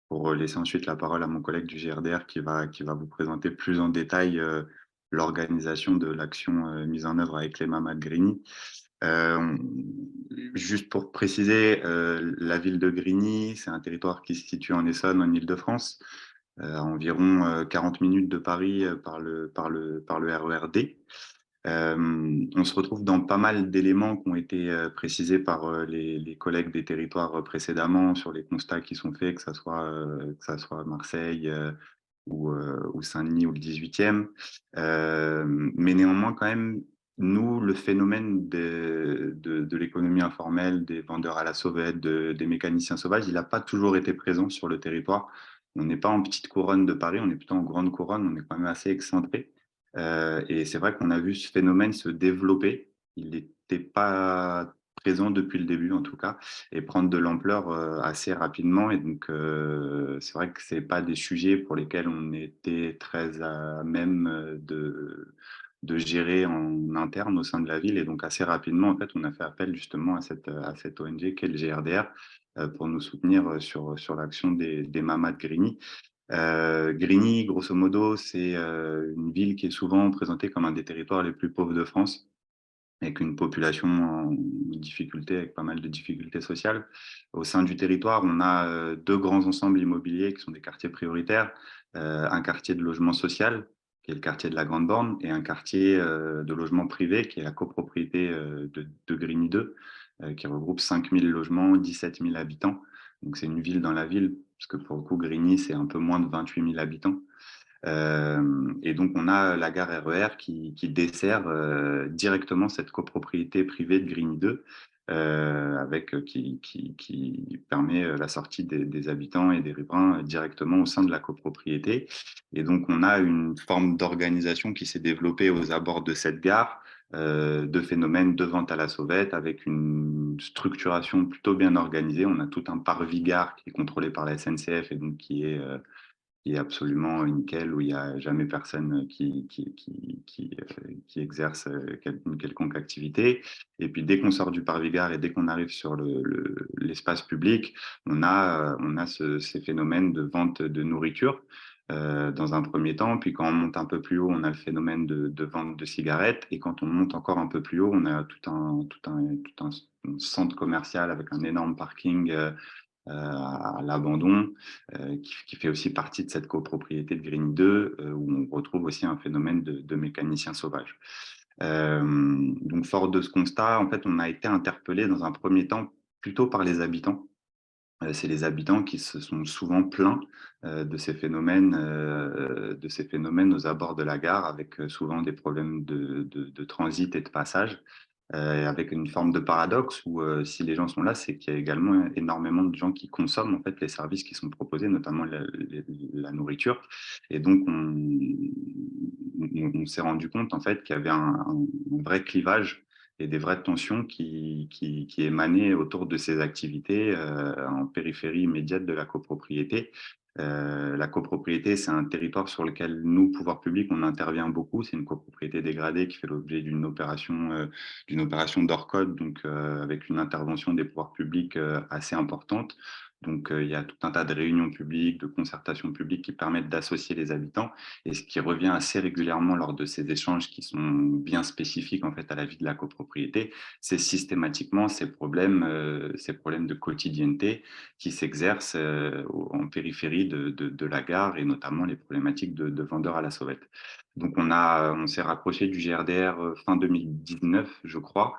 pour laisser ensuite la parole à mon collègue du GRDR qui va vous présenter plus en détail l'organisation de l'action mise en œuvre avec les Mamas de Grigny. Juste pour préciser, la ville de Grigny, c'est un territoire qui se situe en Essonne, en Île-de-France. à environ 40 minutes de Paris par le RER D. On se retrouve dans pas mal d'éléments qui ont été précisés par les collègues des territoires précédemment sur les constats qui sont faits, que ça soit Marseille ou Saint-Denis ou le 18e. Mais néanmoins, quand même, nous, le phénomène de l'économie informelle, des vendeurs à la sauvette, des mécaniciens sauvages, il n'a pas toujours été présent sur le territoire. On n'est pas en petite couronne de Paris, on est plutôt en grande couronne, on est quand même assez excentré. Et c'est vrai qu'on a vu ce phénomène se développer. Il n'était pas présent depuis le début, en tout cas, et prendre de l'ampleur assez rapidement. Et donc, c'est vrai que ce n'est pas des sujets pour lesquels on était très à même de gérer en interne au sein de la ville. Et donc, assez rapidement, en fait, on a fait appel justement à cette ONG qu'est le GRDR pour nous soutenir sur l'action des Mamas de Grigny. Grigny, grosso modo, c'est une ville qui est souvent présentée comme un des territoires les plus pauvres de France, avec une population en difficulté, avec pas mal de difficultés sociales. Au sein du territoire, on a deux grands ensembles immobiliers qui sont des quartiers prioritaires, un quartier de logement social, qui est le quartier de la Grande Borne, et un quartier de logement privé, qui est la copropriété de Grigny 2, qui regroupe 5 000 logements, 17 000 habitants. Donc c'est une ville dans la ville, parce que pour le coup, Grigny, c'est un peu moins de 28 000 habitants. Et donc, on a la gare RER qui dessert directement cette copropriété privée de Grigny 2, qui permet la sortie des habitants et des riverains directement au sein de la copropriété. Et donc, on a une forme d'organisation qui s'est développée aux abords de cette gare, de phénomènes de vente à la sauvette, avec une structuration plutôt bien organisée. On a tout un parvis gare qui est contrôlé par la SNCF et donc qui est absolument nickel, où il n'y a jamais personne qui exerce une quelconque activité. Et puis, dès qu'on sort du parvis-gare et dès qu'on arrive sur l'espace public, on a ces phénomènes de vente de nourriture dans un premier temps. Puis, quand on monte un peu plus haut, on a le phénomène de vente de cigarettes. Et quand on monte encore un peu plus haut, on a tout un centre commercial avec un énorme parking à l'abandon, qui fait aussi partie de cette copropriété de Grigny 2, où on retrouve aussi un phénomène de mécaniciens sauvages. Donc, fort de ce constat, en fait, on a été interpellé dans un premier temps plutôt par les habitants. C'est les habitants qui se sont souvent plaints de ces phénomènes aux abords de la gare, avec souvent des problèmes de transit et de passage. Avec une forme de paradoxe où si les gens sont là, c'est qu'il y a également énormément de gens qui consomment en fait les services qui sont proposés, notamment la nourriture. Et donc on s'est rendu compte en fait qu'il y avait un vrai clivage et des vraies tensions qui émanaient autour de ces activités en périphérie immédiate de la copropriété. La copropriété, c'est un territoire sur lequel nous, pouvoir public, on intervient beaucoup. C'est une copropriété dégradée qui fait l'objet d'une opération d'hors code, donc avec une intervention des pouvoirs publics assez importante. Donc, il y a tout un tas de réunions publiques, de concertations publiques qui permettent d'associer les habitants. Et ce qui revient assez régulièrement lors de ces échanges qui sont bien spécifiques en fait à la vie de la copropriété, c'est systématiquement ces problèmes de quotidienneté qui s'exercent en périphérie de la gare, et notamment les problématiques de vendeurs à la sauvette. Donc, on s'est rapproché du GRDR fin 2019, je crois,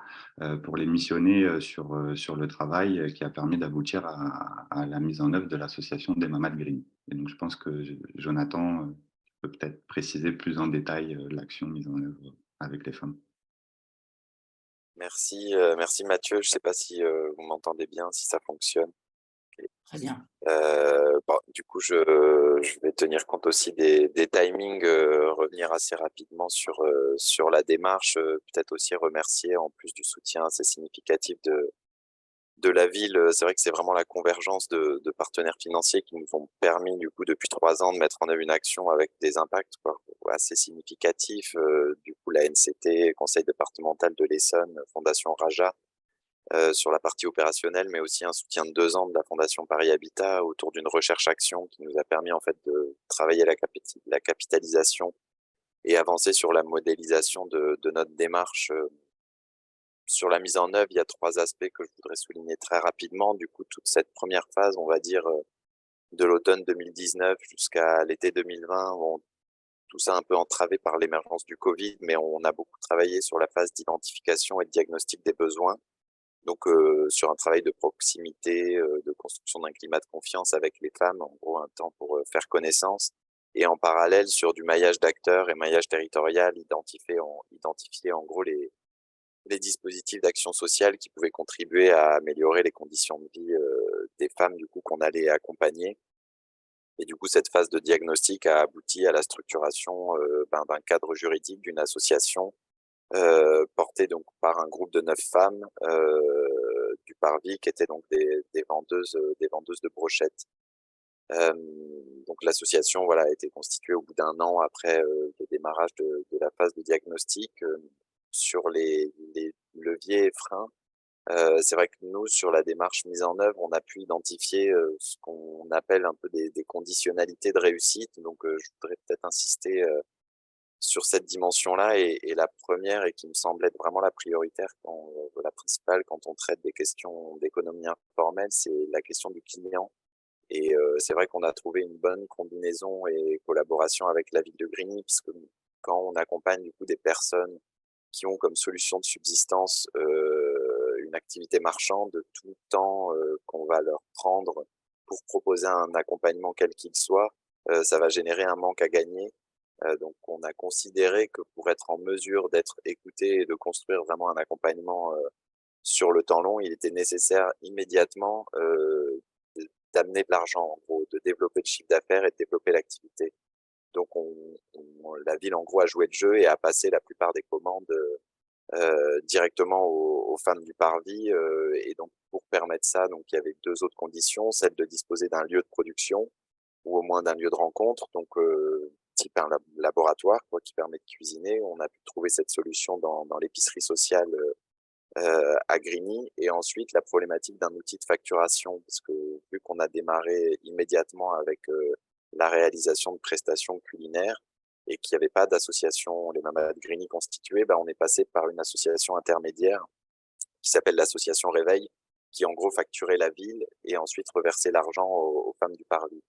pour les missionner sur le travail qui a permis d'aboutir à la mise en œuvre de l'association des Mamas de Grigny. Et donc, je pense que Jonathan peut peut-être préciser plus en détail l'action mise en œuvre avec les femmes. Merci, merci Mathieu. Je ne sais pas si vous m'entendez bien, si ça fonctionne. Très bien. Bon, du coup, je vais tenir compte aussi des timings, revenir assez rapidement sur la démarche, peut-être aussi remercier, en plus du soutien assez significatif de la ville. C'est vrai que c'est vraiment la convergence de partenaires financiers qui nous ont permis, du coup, depuis 3 ans, de mettre en œuvre une action avec des impacts assez significatifs. Du coup, la NCT, Conseil départemental de l'Essonne, Fondation Raja, sur la partie opérationnelle, mais aussi un soutien de 2 ans de la Fondation Paris Habitat autour d'une recherche-action qui nous a permis en fait de travailler la capitalisation et avancer sur la modélisation de notre démarche. Sur la mise en œuvre, il y a 3 aspects que je voudrais souligner très rapidement. Du coup, toute cette première phase, on va dire, de l'automne 2019 jusqu'à l'été 2020. Tout ça un peu entravé par l'émergence du Covid, mais on a beaucoup travaillé sur la phase d'identification et de diagnostic des besoins. Donc, sur un travail de proximité, de construction d'un climat de confiance avec les femmes, en gros, un temps pour faire connaissance. Et en parallèle, sur du maillage d'acteurs et maillage territorial, identifier en gros les dispositifs d'action sociale qui pouvaient contribuer à améliorer les conditions de vie des femmes du coup qu'on allait accompagner. Et du coup, cette phase de diagnostic a abouti à la structuration d'un cadre juridique d'une association portée donc par un groupe de 9 femmes du Parvis qui étaient donc des vendeuses de brochettes. Donc l'association voilà, a été constituée au bout d'un an après le démarrage de la phase de diagnostic. Sur les leviers et freins, c'est vrai que nous, sur la démarche mise en œuvre, on a pu identifier ce qu'on appelle un peu des conditionnalités de réussite. Donc, je voudrais peut-être insister sur cette dimension-là. Et la première, et qui me semble être vraiment la prioritaire, la principale quand on traite des questions d'économie informelle, c'est la question du client. Et c'est vrai qu'on a trouvé une bonne combinaison et collaboration avec la ville de Grigny, puisque quand on accompagne du coup des personnes qui ont comme solution de subsistance une activité marchande, tout le temps qu'on va leur prendre pour proposer un accompagnement quel qu'il soit, ça va générer un manque à gagner. Donc on a considéré que pour être en mesure d'être écouté et de construire vraiment un accompagnement sur le temps long, il était nécessaire immédiatement d'amener de l'argent, en gros, de développer le chiffre d'affaires et de développer l'activité. Donc la ville en gros a joué le jeu et a passé la plupart des commandes directement aux femmes du Parvis. Et donc pour permettre ça, donc il y avait 2 autres conditions, celle de disposer d'un lieu de production ou au moins d'un lieu de rencontre, donc type un laboratoire quoi, qui permet de cuisiner. On a pu trouver cette solution dans l'épicerie sociale à Grigny. Et ensuite la problématique d'un outil de facturation, parce que vu qu'on a démarré immédiatement avec la réalisation de prestations culinaires et qu'il n'y avait pas d'association Les Mamas de Grigny constituée, on est passé par une association intermédiaire qui s'appelle l'association Réveil, qui en gros facturait la ville et ensuite reversait l'argent aux femmes du Parvis.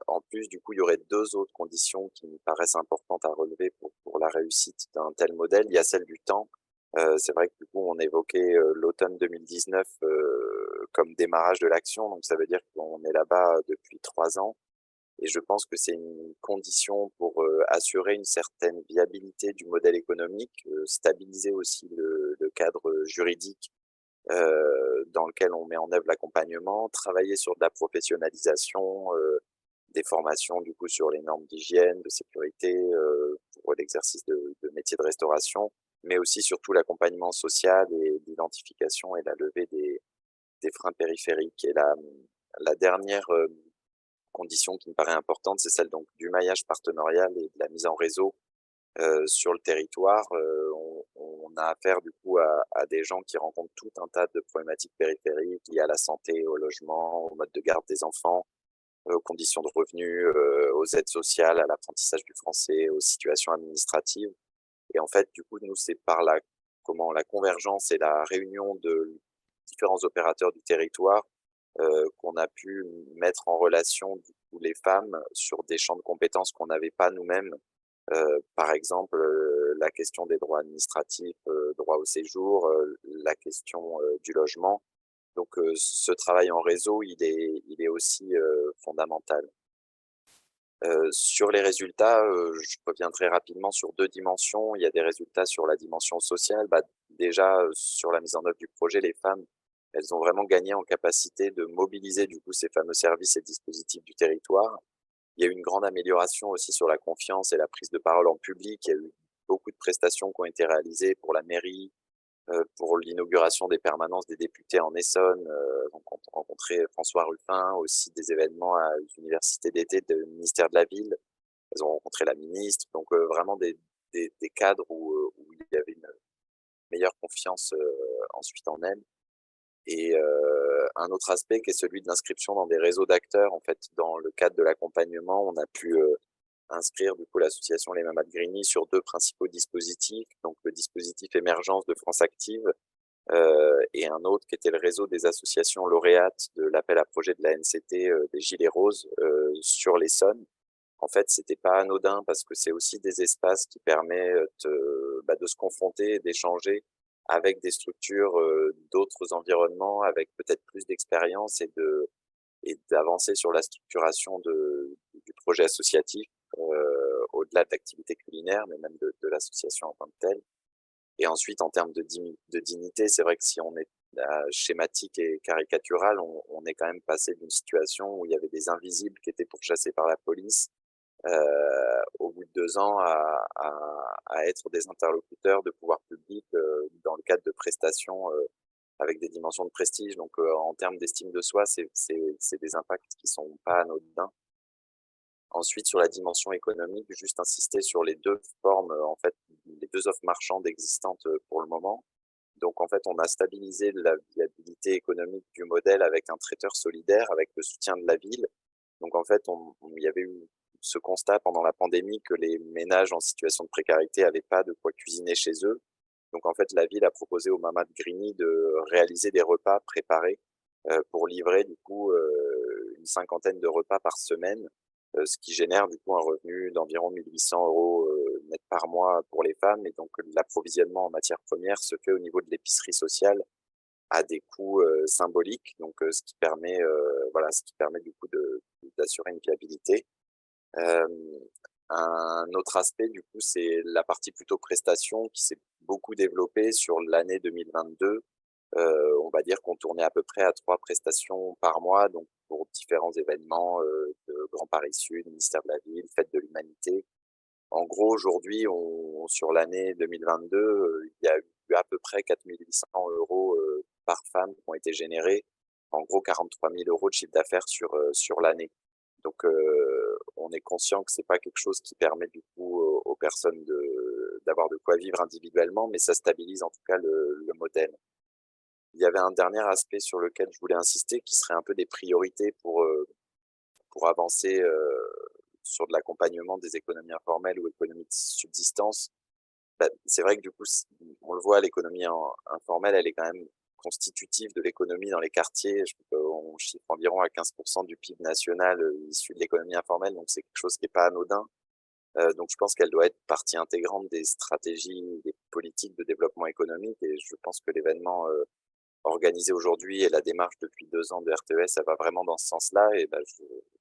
En plus, du coup, il y aurait 2 autres conditions qui me paraissent importantes à relever pour la réussite d'un tel modèle. Il y a celle du temps. C'est vrai que du coup, on évoquait l'automne 2019 comme démarrage de l'action, donc ça veut dire qu'on est là-bas depuis 3 ans. Et je pense que c'est une condition pour assurer une certaine viabilité du modèle économique, stabiliser aussi le cadre juridique dans lequel on met en œuvre l'accompagnement, travailler sur de la professionnalisation, des formations du coup sur les normes d'hygiène, de sécurité pour l'exercice de métier de restauration, mais aussi surtout l'accompagnement social et l'identification et la levée des freins périphériques. Et la dernière condition qui me paraît importante, c'est celle donc du maillage partenarial et de la mise en réseau sur le territoire. On a affaire du coup à des gens qui rencontrent tout un tas de problématiques périphériques liées à la santé, au logement, au mode de garde des enfants, aux conditions de revenus, aux aides sociales, à l'apprentissage du français, aux situations administratives. Et en fait, du coup, nous, c'est par la convergence et la réunion de différents opérateurs du territoire qu'on a pu mettre en relation du coup les femmes sur des champs de compétences qu'on n'avait pas nous-mêmes. Par exemple, la question des droits administratifs, droit au séjour, la question du logement. Donc, ce travail en réseau, il est aussi fondamental. Sur les résultats, je reviendrai rapidement sur 2 dimensions. Il y a des résultats sur la dimension sociale. Déjà, sur la mise en œuvre du projet, les femmes, elles ont vraiment gagné en capacité de mobiliser du coup ces fameux services et dispositifs du territoire. Il y a eu une grande amélioration aussi sur la confiance et la prise de parole en public. Il y a eu beaucoup de prestations qui ont été réalisées pour la mairie, pour l'inauguration des permanences des députés en Essonne. On rencontré François Ruffin, aussi des événements à l'université d'été du ministère de la Ville. Elles ont rencontré la ministre. Donc vraiment des cadres où il y avait une meilleure confiance ensuite en elles. Et un autre aspect qui est celui de l'inscription dans des réseaux d'acteurs. En fait, dans le cadre de l'accompagnement, on a pu inscrire du coup l'association Les Mamas de Grigny sur 2 principaux dispositifs. Donc le dispositif émergence de France Active, et un autre qui était le réseau des associations lauréates de l'appel à projet de la NCT des Gilets Roses sur l'Essonne. En fait, c'était pas anodin parce que c'est aussi des espaces qui permettent de se confronter, d'échanger avec des structures d'autres environnements, avec peut-être plus d'expérience et d'avancer sur la structuration du projet associatif, au-delà de l'activité culinaire, mais même de l'association en tant que telle. Et ensuite, en termes de dignité, c'est vrai que si on est schématique et caricatural, on est quand même passé d'une situation où il y avait des invisibles qui étaient pourchassés par la police, au bout de 2 ans, à être des interlocuteurs de pouvoir public dans le cadre de prestations avec des dimensions de prestige. Donc, en termes d'estime de soi, c'est des impacts qui sont pas anodins. Ensuite, sur la dimension économique, juste insister sur les 2 formes, en fait, les 2 offres marchandes existantes pour le moment. Donc, en fait, on a stabilisé la viabilité économique du modèle avec un traiteur solidaire, avec le soutien de la ville. Donc, en fait, il y avait eu ce constat pendant la pandémie que les ménages en situation de précarité n'avaient pas de quoi cuisiner chez eux. Donc, en fait, la ville a proposé aux mamas de Grigny de réaliser des repas préparés pour livrer, du coup, une 50aine de repas par semaine, ce qui génère, du coup, un revenu d'environ 1 800 € net par mois pour les femmes. Et donc, l'approvisionnement en matières premières se fait au niveau de l'épicerie sociale à des coûts symboliques. Donc, ce qui permet du coup d'assurer une viabilité. Un autre aspect, du coup, c'est la partie plutôt prestation qui s'est beaucoup développée sur l'année 2022. On va dire qu'on tournait à peu près à 3 prestations par mois, donc pour différents événements de Grand Paris Sud, ministère de la Ville, Fête de l'Humanité. En gros, aujourd'hui, sur l'année 2022, il y a eu à peu près 4 800 € par femme qui ont été générés. En gros, 43 000 € de chiffre d'affaires sur l'année. Donc, on est conscient que c'est pas quelque chose qui permet du coup aux personnes d'avoir de quoi vivre individuellement, mais ça stabilise en tout cas le modèle. Il y avait un dernier aspect sur lequel je voulais insister, qui serait un peu des priorités pour avancer sur de l'accompagnement des économies informelles ou économies de subsistance. C'est vrai que du coup, on le voit, l'économie informelle, elle est quand même constitutive de l'économie dans les quartiers. On chiffre environ à 15% du PIB national issu de l'économie informelle, donc c'est quelque chose qui n'est pas anodin. Donc je pense qu'elle doit être partie intégrante des stratégies, des politiques de développement économique, et je pense que l'événement organisé aujourd'hui et la démarche depuis 2 ans de RTES, ça va vraiment dans ce sens-là. Et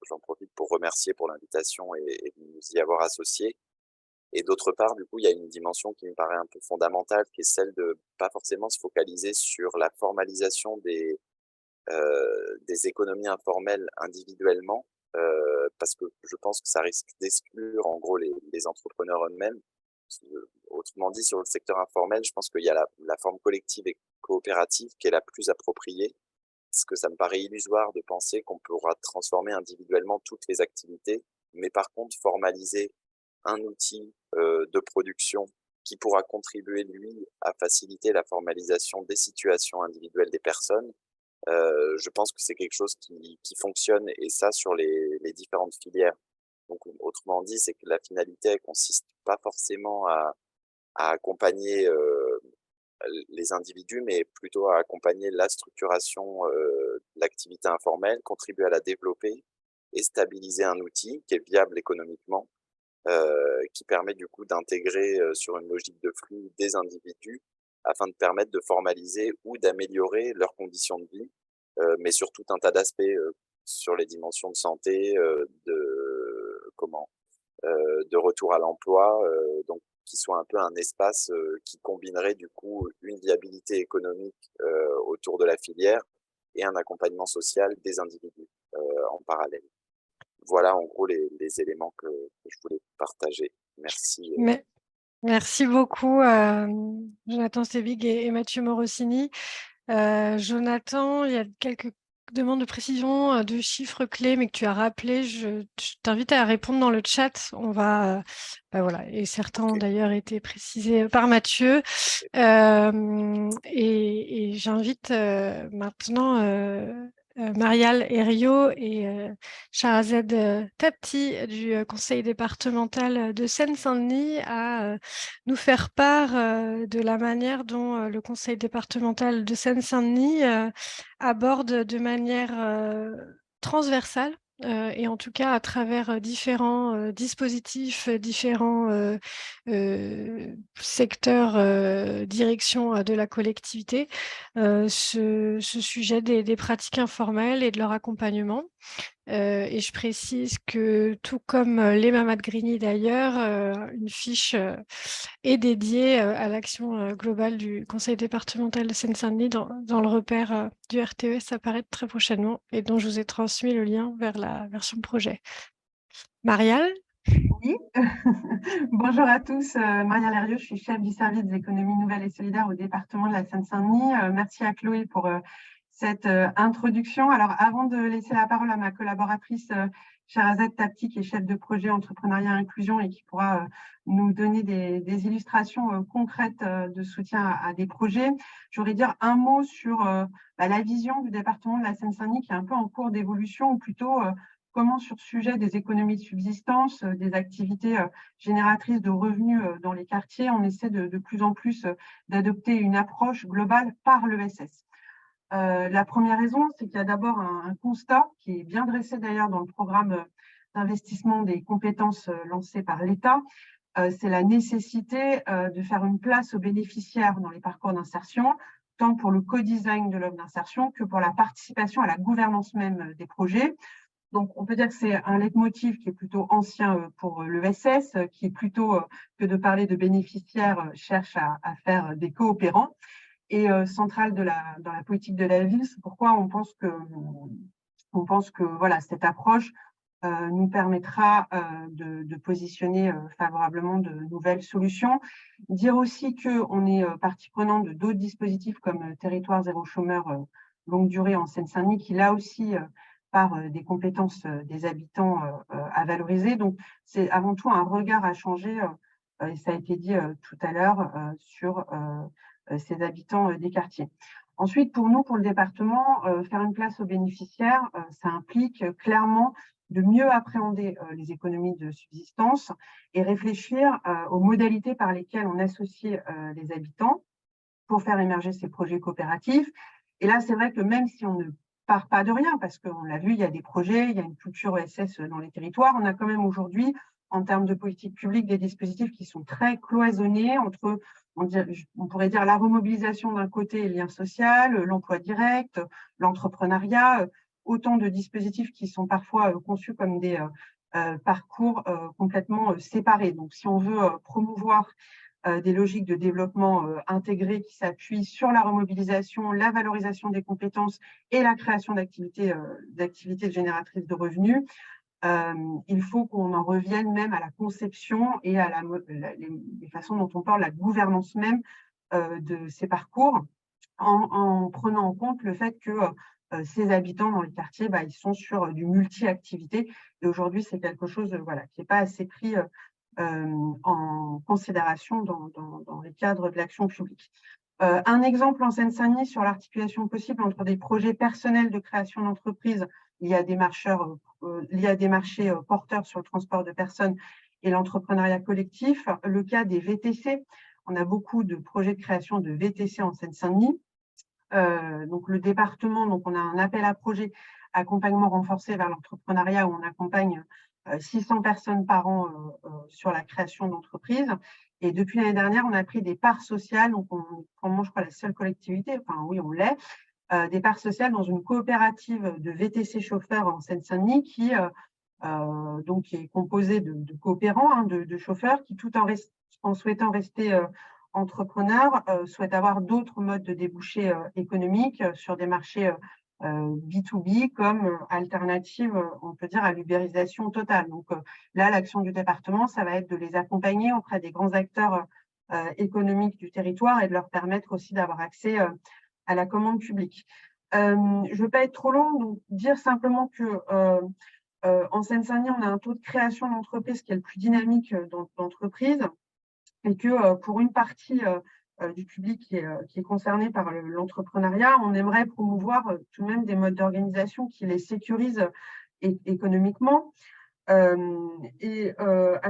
j'en profite pour remercier pour l'invitation et de nous y avoir associés. Et d'autre part, du coup, il y a une dimension qui me paraît un peu fondamentale, qui est celle de pas forcément se focaliser sur la formalisation des économies informelles individuellement, parce que je pense que ça risque d'exclure en gros les entrepreneurs eux-mêmes. Autrement dit, sur le secteur informel, je pense qu'il y a la forme collective et coopérative qui est la plus appropriée, parce que ça me paraît illusoire de penser qu'on pourra transformer individuellement toutes les activités, mais par contre formaliser un outil de production qui pourra contribuer, lui, à faciliter la formalisation des situations individuelles des personnes. Je pense que c'est quelque chose qui fonctionne, et ça sur les différentes filières. Donc, autrement dit, c'est que la finalité, elle consiste pas forcément à accompagner les individus, mais plutôt à accompagner la structuration de l'activité informelle, contribuer à la développer et stabiliser un outil qui est viable économiquement, qui permet du coup d'intégrer sur une logique de flux des individus afin de permettre de formaliser ou d'améliorer leurs conditions de vie, mais sur tout un tas d'aspects sur les dimensions de santé, de retour à l'emploi, donc qui soit un peu un espace qui combinerait du coup une viabilité économique autour de la filière et un accompagnement social des individus en parallèle. Voilà en gros les éléments que je voulais partager. Merci. Merci beaucoup, Jonathan Stébig et Mathieu Morosini. Jonathan, il y a quelques demandes de précision de chiffres clés, mais que tu as rappelé. Je t'invite à répondre dans le chat. On va, voilà, et certains ont d'ailleurs été précisés par Mathieu. Et j'invite maintenant Marial Herriot et Shahrazad Tapti du conseil départemental de Seine-Saint-Denis à nous faire part de la manière dont le conseil départemental de Seine-Saint-Denis aborde de manière transversale et en tout cas à travers différents dispositifs, différents secteurs, direction de la collectivité, ce sujet des pratiques informelles et de leur accompagnement. Et je précise que tout comme les Mamas de Grigny d'ailleurs, une fiche est dédiée à l'action globale du conseil départemental de Seine-Saint-Denis dans le repère du RTES apparaître très prochainement et dont je vous ai transmis le lien vers la version projet. Marial? Oui, bonjour à tous. Marial Herriot, je suis chef du service des économies nouvelles et solidaires au département de la Seine-Saint-Denis. Merci à Chloé pour cette introduction. Alors, avant de laisser la parole à ma collaboratrice Shahrazad Tapti, qui est chef de projet entrepreneuriat inclusion et qui pourra nous donner des illustrations concrètes de soutien à des projets, je voudrais dire un mot sur la vision du département de la Seine-Saint-Denis qui est un peu en cours d'évolution, ou plutôt comment sur ce sujet des économies de subsistance, des activités génératrices de revenus dans les quartiers, on essaie de plus en plus d'adopter une approche globale par l'ESS. La première raison, c'est qu'il y a d'abord un constat qui est bien dressé d'ailleurs dans le programme d'investissement des compétences lancé par l'État. C'est la nécessité de faire une place aux bénéficiaires dans les parcours d'insertion, tant pour le co-design de l'offre d'insertion que pour la participation à la gouvernance même des projets. Donc, on peut dire que c'est un leitmotiv qui est plutôt ancien pour l'ESS, qui est plutôt que de parler de bénéficiaires, cherche à faire des coopérants, et central dans la politique de la ville. C'est pourquoi on pense que voilà, cette approche nous permettra de positionner favorablement de nouvelles solutions. Dire aussi qu'on est partie prenante de d'autres dispositifs comme Territoire zéro chômeur longue durée en Seine-Saint-Denis, qui là aussi par des compétences des habitants à valoriser. Donc, c'est avant tout un regard à changer, et ça a été dit tout à l'heure, sur ces habitants des quartiers. Ensuite, pour nous, pour le département, faire une place aux bénéficiaires, ça implique clairement de mieux appréhender les économies de subsistance et réfléchir aux modalités par lesquelles on associe les habitants pour faire émerger ces projets coopératifs. Et là, c'est vrai que même si on ne part pas de rien, parce qu'on l'a vu, il y a des projets, il y a une culture ESS dans les territoires, on a quand même aujourd'hui, en termes de politique publique, des dispositifs qui sont très cloisonnés entre, on pourrait dire, la remobilisation d'un côté, le lien social, l'emploi direct, l'entrepreneuriat, autant de dispositifs qui sont parfois conçus comme des parcours complètement séparés. Donc, si on veut promouvoir des logiques de développement intégrées qui s'appuient sur la remobilisation, la valorisation des compétences et la création d'activités génératrices de revenus, il faut qu'on en revienne même à la conception et à les façons dont on parle, la gouvernance même de ces parcours, en prenant en compte le fait que ces habitants dans les quartiers, ils sont sur du multi-activité. Et aujourd'hui, c'est quelque chose qui n'est pas assez pris en considération dans les cadres de l'action publique. Un exemple en Seine-Saint-Denis sur l'articulation possible entre des projets personnels de création d'entreprise liés à des marchés porteurs sur le transport de personnes et l'entrepreneuriat collectif. Le cas des VTC, on a beaucoup de projets de création de VTC en Seine-Saint-Denis. Donc le département, donc on a un appel à projet accompagnement renforcé vers l'entrepreneuriat où on accompagne 600 personnes par an sur la création d'entreprises. Et depuis l'année dernière, on a pris des parts sociales, donc je crois la seule collectivité, enfin oui, on l'est, des parts sociales dans une coopérative de VTC chauffeurs en Seine-Saint-Denis qui est composée de coopérants, de chauffeurs qui, tout en souhaitant rester entrepreneurs, souhaitent avoir d'autres modes de débouchés économiques sur des marchés B2B comme alternative, on peut dire, à l'ubérisation totale. Donc là, l'action du département, ça va être de les accompagner auprès des grands acteurs économiques du territoire et de leur permettre aussi d'avoir accès à la commande publique. Je ne veux pas être trop long, donc dire simplement que en Seine-Saint-Denis, on a un taux de création d'entreprise qui est le plus dynamique d'entreprise et que pour une partie du public qui est concerné par l'entrepreneuriat, on aimerait promouvoir tout de même des modes d'organisation qui les sécurisent économiquement. À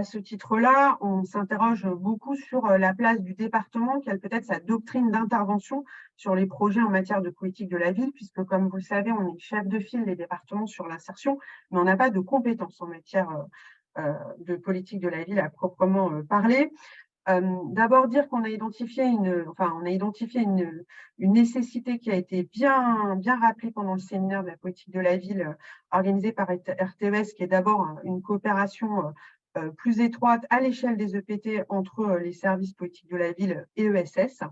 ce titre-là, on s'interroge beaucoup sur la place du département, quelle peut être sa doctrine d'intervention sur les projets en matière de politique de la ville, puisque comme vous le savez, on est chef de file des départements sur l'insertion, mais on n'a pas de compétences en matière de politique de la ville à proprement parler. D'abord dire qu'on a identifié une nécessité qui a été bien rappelée pendant le séminaire de la politique de la ville organisé par RTES, qui est d'abord une coopération plus étroite à l'échelle des EPT entre les services politiques de la ville et ESS.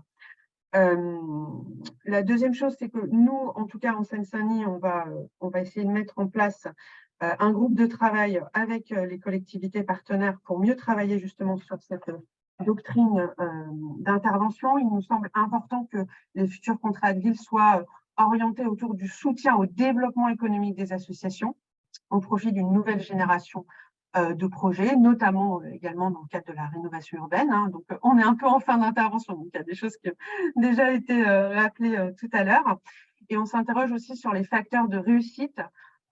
La deuxième chose, c'est que nous, en tout cas en Seine-Saint-Denis, on va essayer de mettre en place un groupe de travail avec les collectivités partenaires pour mieux travailler justement sur cette doctrine d'intervention. Il nous semble important que les futurs contrats de ville soient orientés autour du soutien au développement économique des associations au profit d'une nouvelle génération de projets, notamment également dans le cadre de la rénovation urbaine. Donc, on est un peu en fin d'intervention, donc il y a des choses qui ont déjà été rappelées tout à l'heure. Et on s'interroge aussi sur les facteurs de réussite,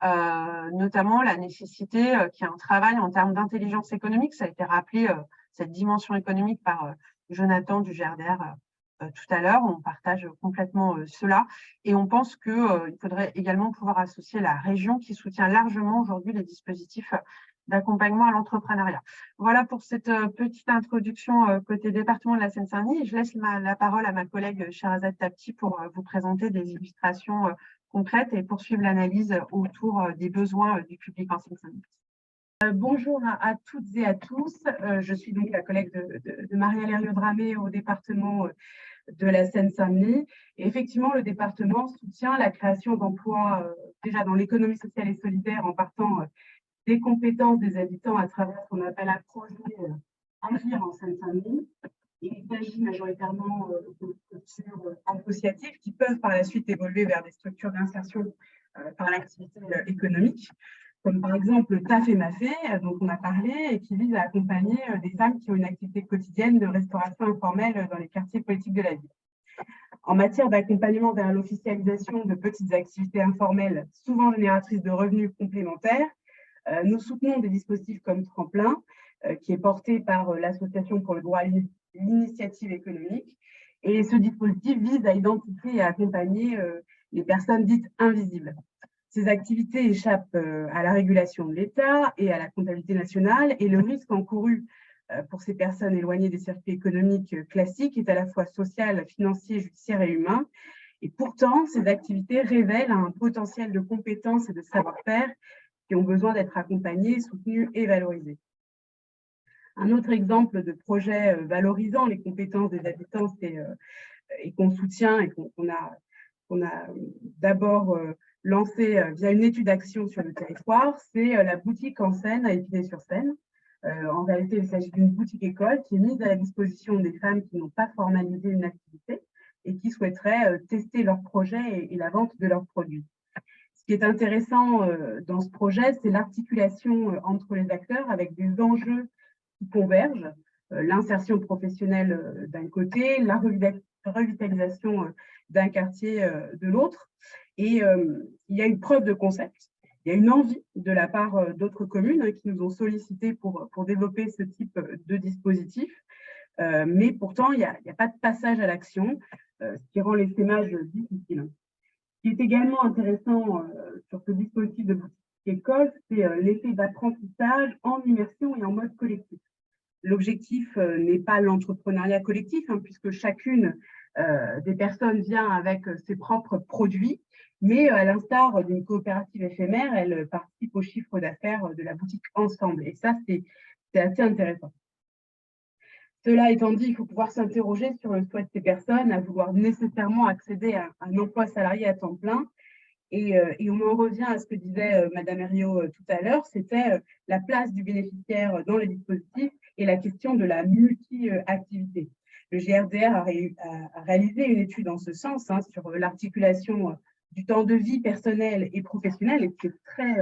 notamment la nécessité qu'il y ait un travail en termes d'intelligence économique. Ça a été rappelé, cette dimension économique par Jonathan du GRDR tout à l'heure. On partage complètement cela. Et on pense qu'il faudrait également pouvoir associer la région qui soutient largement aujourd'hui les dispositifs d'accompagnement à l'entrepreneuriat. Voilà pour cette petite introduction côté département de la Seine-Saint-Denis. Je laisse la parole à ma collègue Sherazade Tapti pour vous présenter des illustrations concrètes et poursuivre l'analyse autour des besoins du public en Seine-Saint-Denis. Bonjour à toutes et à tous. Je suis donc la collègue de Marielle Herriot-Dramé au département de la Seine-Saint-Denis. Et effectivement, le département soutient la création d'emplois déjà dans l'économie sociale et solidaire en partant des compétences des habitants à travers ce qu'on appelle un projet Agir en Seine-Saint-Denis. Il s'agit majoritairement de structures associatives qui peuvent par la suite évoluer vers des structures d'insertion par l'activité économique, comme par exemple le TAF et MAFé, dont on a parlé, et qui vise à accompagner des femmes qui ont une activité quotidienne de restauration informelle dans les quartiers politiques de la ville. En matière d'accompagnement vers l'officialisation de petites activités informelles, souvent génératrices de revenus complémentaires, nous soutenons des dispositifs comme Tremplin, qui est porté par l'Association pour le droit à l'initiative économique. Et ce dispositif vise à identifier et à accompagner les personnes dites invisibles. Ces activités échappent à la régulation de l'État et à la comptabilité nationale, et le risque encouru pour ces personnes éloignées des circuits économiques classiques est à la fois social, financier, judiciaire et humain. Et pourtant, ces activités révèlent un potentiel de compétences et de savoir-faire qui ont besoin d'être accompagnés, soutenus et valorisés. Un autre exemple de projet valorisant les compétences des habitants et qu'on soutient et qu'on a d'abord lancé via une étude d'action sur le territoire, c'est la boutique en Seine à Épinay-sur-Seine. En réalité, il s'agit d'une boutique école qui est mise à la disposition des femmes qui n'ont pas formalisé une activité et qui souhaiteraient tester leur projet et la vente de leurs produits. Ce qui est intéressant dans ce projet, c'est l'articulation entre les acteurs avec des enjeux qui convergent, l'insertion professionnelle d'un côté, la revitalisation d'un quartier de l'autre. Et il y a une preuve de concept, il y a une envie de la part d'autres communes qui nous ont sollicité pour développer ce type de dispositif. Mais pourtant, il n'y a pas de passage à l'action, ce qui rend l'essaimage difficile. Ce qui est également intéressant sur ce dispositif de boutique école, c'est l'effet d'apprentissage en immersion et en mode collectif. L'objectif n'est pas l'entrepreneuriat collectif, puisque chacune des personnes vient avec ses propres produits, mais à l'instar d'une coopérative éphémère, elle participe au chiffre d'affaires de la boutique ensemble. Et ça, c'est assez intéressant. Cela étant dit, il faut pouvoir s'interroger sur le souhait de ces personnes à vouloir nécessairement accéder à un emploi salarié à temps plein. Et on en revient à ce que disait Madame Herriot tout à l'heure, c'était la place du bénéficiaire dans les dispositifs et la question de la multi-activité. Le GRDR a réalisé une étude en ce sens sur l'articulation du temps de vie personnel et professionnel, et qui est très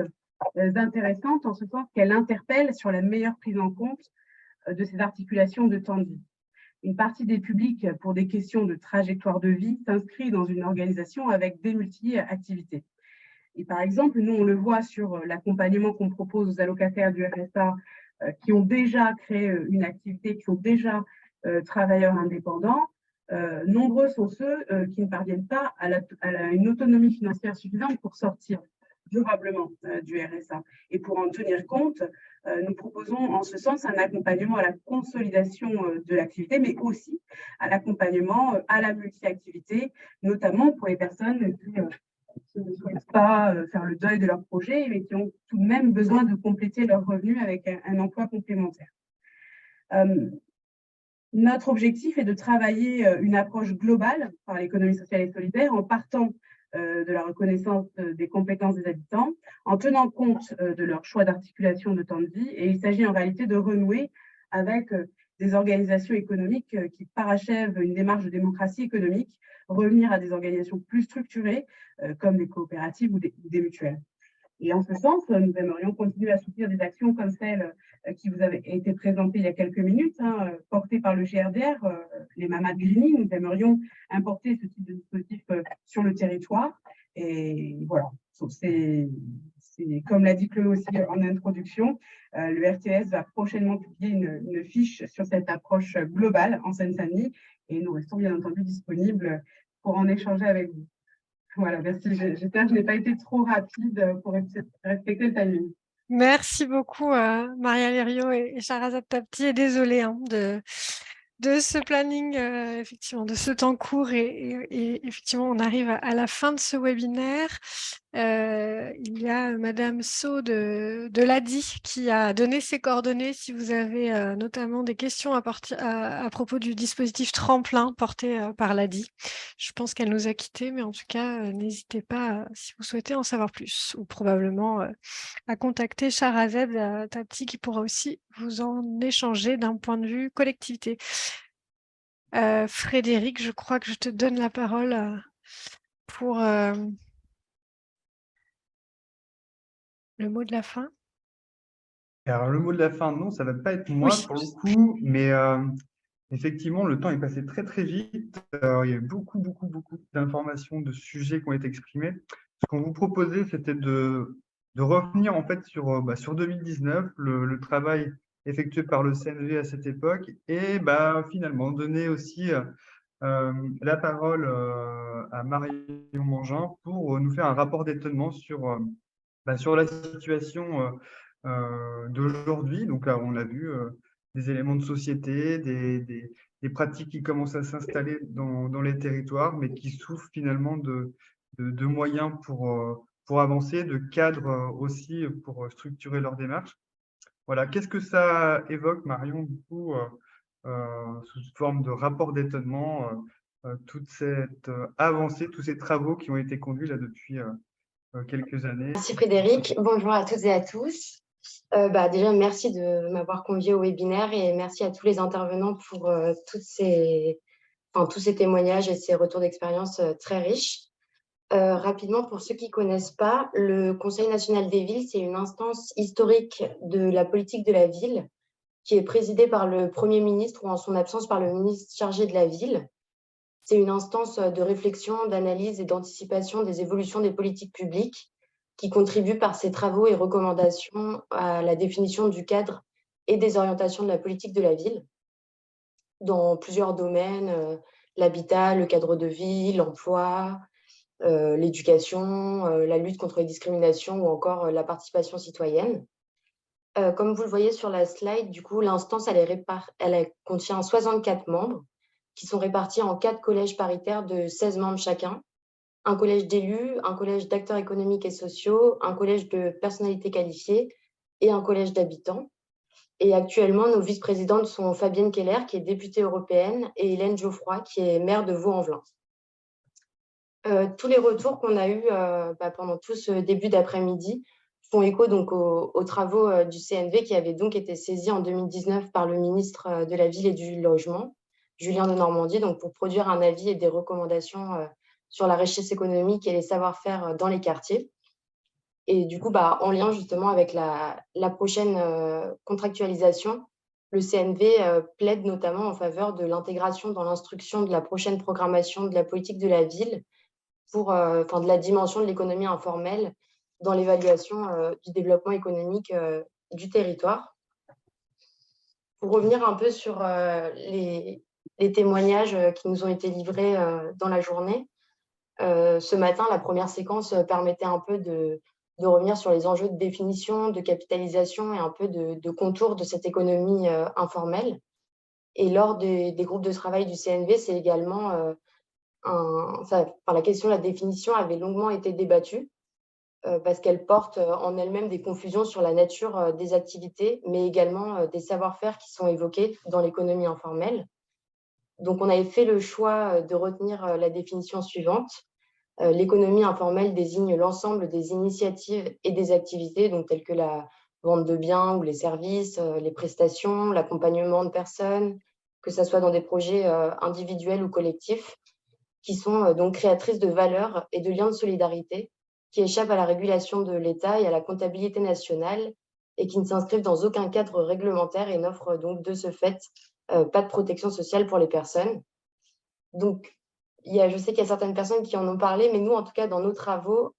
intéressante en ce sens qu'elle interpelle sur la meilleure prise en compte de ces articulations de temps de vie. une partie des publics, pour des questions de trajectoire de vie, s'inscrit dans une organisation avec des multi-activités. Et par exemple, nous, on le voit sur l'accompagnement qu'on propose aux allocataires du RSA qui ont déjà créé une activité, qui sont déjà travailleurs indépendants. Nombreux sont ceux qui ne parviennent pas à une autonomie financière suffisante pour sortir durablement du RSA. Et pour en tenir compte, nous proposons en ce sens un accompagnement à la consolidation de l'activité, mais aussi à l'accompagnement à la multi-activité, notamment pour les personnes qui ne souhaitent pas faire le deuil de leur projet, mais qui ont tout de même besoin de compléter leurs revenus avec un emploi complémentaire. Notre objectif est de travailler une approche globale par l'économie sociale et solidaire en partant de la reconnaissance des compétences des habitants, en tenant compte de leur choix d'articulation de temps de vie. Et il s'agit en réalité de renouer avec des organisations économiques qui parachèvent une démarche de démocratie économique, revenir à des organisations plus structurées comme des coopératives ou des mutuelles. Et en ce sens, nous aimerions continuer à soutenir des actions comme celles qui vous avaient été présentées il y a quelques minutes, portées par le GRDR, les Mamas de Grigny. Nous aimerions importer ce type de dispositif sur le territoire. Et voilà, c'est comme l'a dit Chloé aussi en introduction, le RTS va prochainement publier une fiche sur cette approche globale en Seine-Saint-Denis et nous restons bien entendu disponibles pour en échanger avec vous. Voilà, merci. J'espère que je n'ai pas été trop rapide pour respecter le timing. Merci beaucoup, Maria Lerio et Shahrazad Tapti. Et désolée de ce planning, effectivement, de ce temps court. Et effectivement, on arrive à la fin de ce webinaire. Il y a Madame So de l'ADI qui a donné ses coordonnées si vous avez notamment des questions à propos du dispositif tremplin porté par l'ADI. Je pense qu'elle nous a quittés, mais en tout cas, n'hésitez pas, si vous souhaitez en savoir plus, ou probablement à contacter Shahrazad Tapti qui pourra aussi vous en échanger d'un point de vue collectivité. Frédéric, je crois que je te donne la parole pour le mot de la fin. Alors, le mot de la fin, non, ça ne va pas être moi Oui. pour le coup, mais effectivement, le temps est passé très, très vite. Il y a eu beaucoup d'informations, de sujets qui ont été exprimés. Ce qu'on vous proposait, c'était de revenir en fait sur 2019, le travail effectué par le CNV à cette époque, et finalement donner aussi la parole à Marion Mangin pour nous faire un rapport d'étonnement sur la situation d'aujourd'hui. Donc, on a vu des éléments de société, des pratiques qui commencent à s'installer dans les territoires, mais qui souffrent finalement de moyens pour avancer, de cadres aussi pour structurer leur démarche. Voilà, qu'est-ce que ça évoque, Marion, du coup, sous forme de rapport d'étonnement, toute cette avancée, tous ces travaux qui ont été conduits là depuis quelques années. Merci Frédéric, bonjour à toutes et à tous. Déjà, merci de m'avoir convié au webinaire et merci à tous les intervenants pour tous ces témoignages et ces retours d'expérience très riches. Rapidement, pour ceux qui ne connaissent pas, le Conseil national des villes, c'est une instance historique de la politique de la ville qui est présidée par le Premier ministre ou en son absence par le ministre chargé de la ville. C'est une instance de réflexion, d'analyse et d'anticipation des évolutions des politiques publiques qui contribue par ses travaux et recommandations à la définition du cadre et des orientations de la politique de la ville dans plusieurs domaines, l'habitat, le cadre de vie, l'emploi, l'éducation, la lutte contre les discriminations ou encore la participation citoyenne. Comme vous le voyez sur la slide, du coup, l'instance elle contient 64 membres qui sont répartis en 4 collèges paritaires de 16 membres chacun, un collège d'élus, un collège d'acteurs économiques et sociaux, un collège de personnalités qualifiées et un collège d'habitants. Et actuellement, nos vice-présidentes sont Fabienne Keller, qui est députée européenne, et Hélène Geoffroy, qui est maire de Vaux-en-Velin. Tous les retours qu'on a eus pendant tout ce début d'après-midi font écho donc aux travaux du CNV qui avait donc été saisi en 2019 par le ministre de la Ville et du Logement, Julien Denormandie, donc pour produire un avis et des recommandations sur la richesse économique et les savoir-faire dans les quartiers. Et du coup, en lien justement avec la prochaine contractualisation, le CNV plaide notamment en faveur de l'intégration dans l'instruction de la prochaine programmation de la politique de la ville de la dimension de l'économie informelle dans l'évaluation du développement économique du territoire. Pour revenir un peu sur les témoignages qui nous ont été livrés dans la journée, ce matin, la première séquence permettait un peu de revenir sur les enjeux de définition, de capitalisation et un peu de contour de cette économie informelle. Et lors des groupes de travail du CNV, c'est également la question de la définition avait longuement été débattue parce qu'elle porte en elle-même des confusions sur la nature des activités, mais également des savoir-faire qui sont évoqués dans l'économie informelle. Donc, on avait fait le choix de retenir la définition suivante. L'économie informelle désigne l'ensemble des initiatives et des activités, donc telles que la vente de biens ou les services, les prestations, l'accompagnement de personnes, que ce soit dans des projets individuels ou collectifs, qui sont donc créatrices de valeur et de liens de solidarité, qui échappent à la régulation de l'État et à la comptabilité nationale et qui ne s'inscrivent dans aucun cadre réglementaire et n'offrent donc de ce fait pas de protection sociale pour les personnes. Donc, je sais qu'il y a certaines personnes qui en ont parlé, mais nous, en tout cas, dans nos travaux,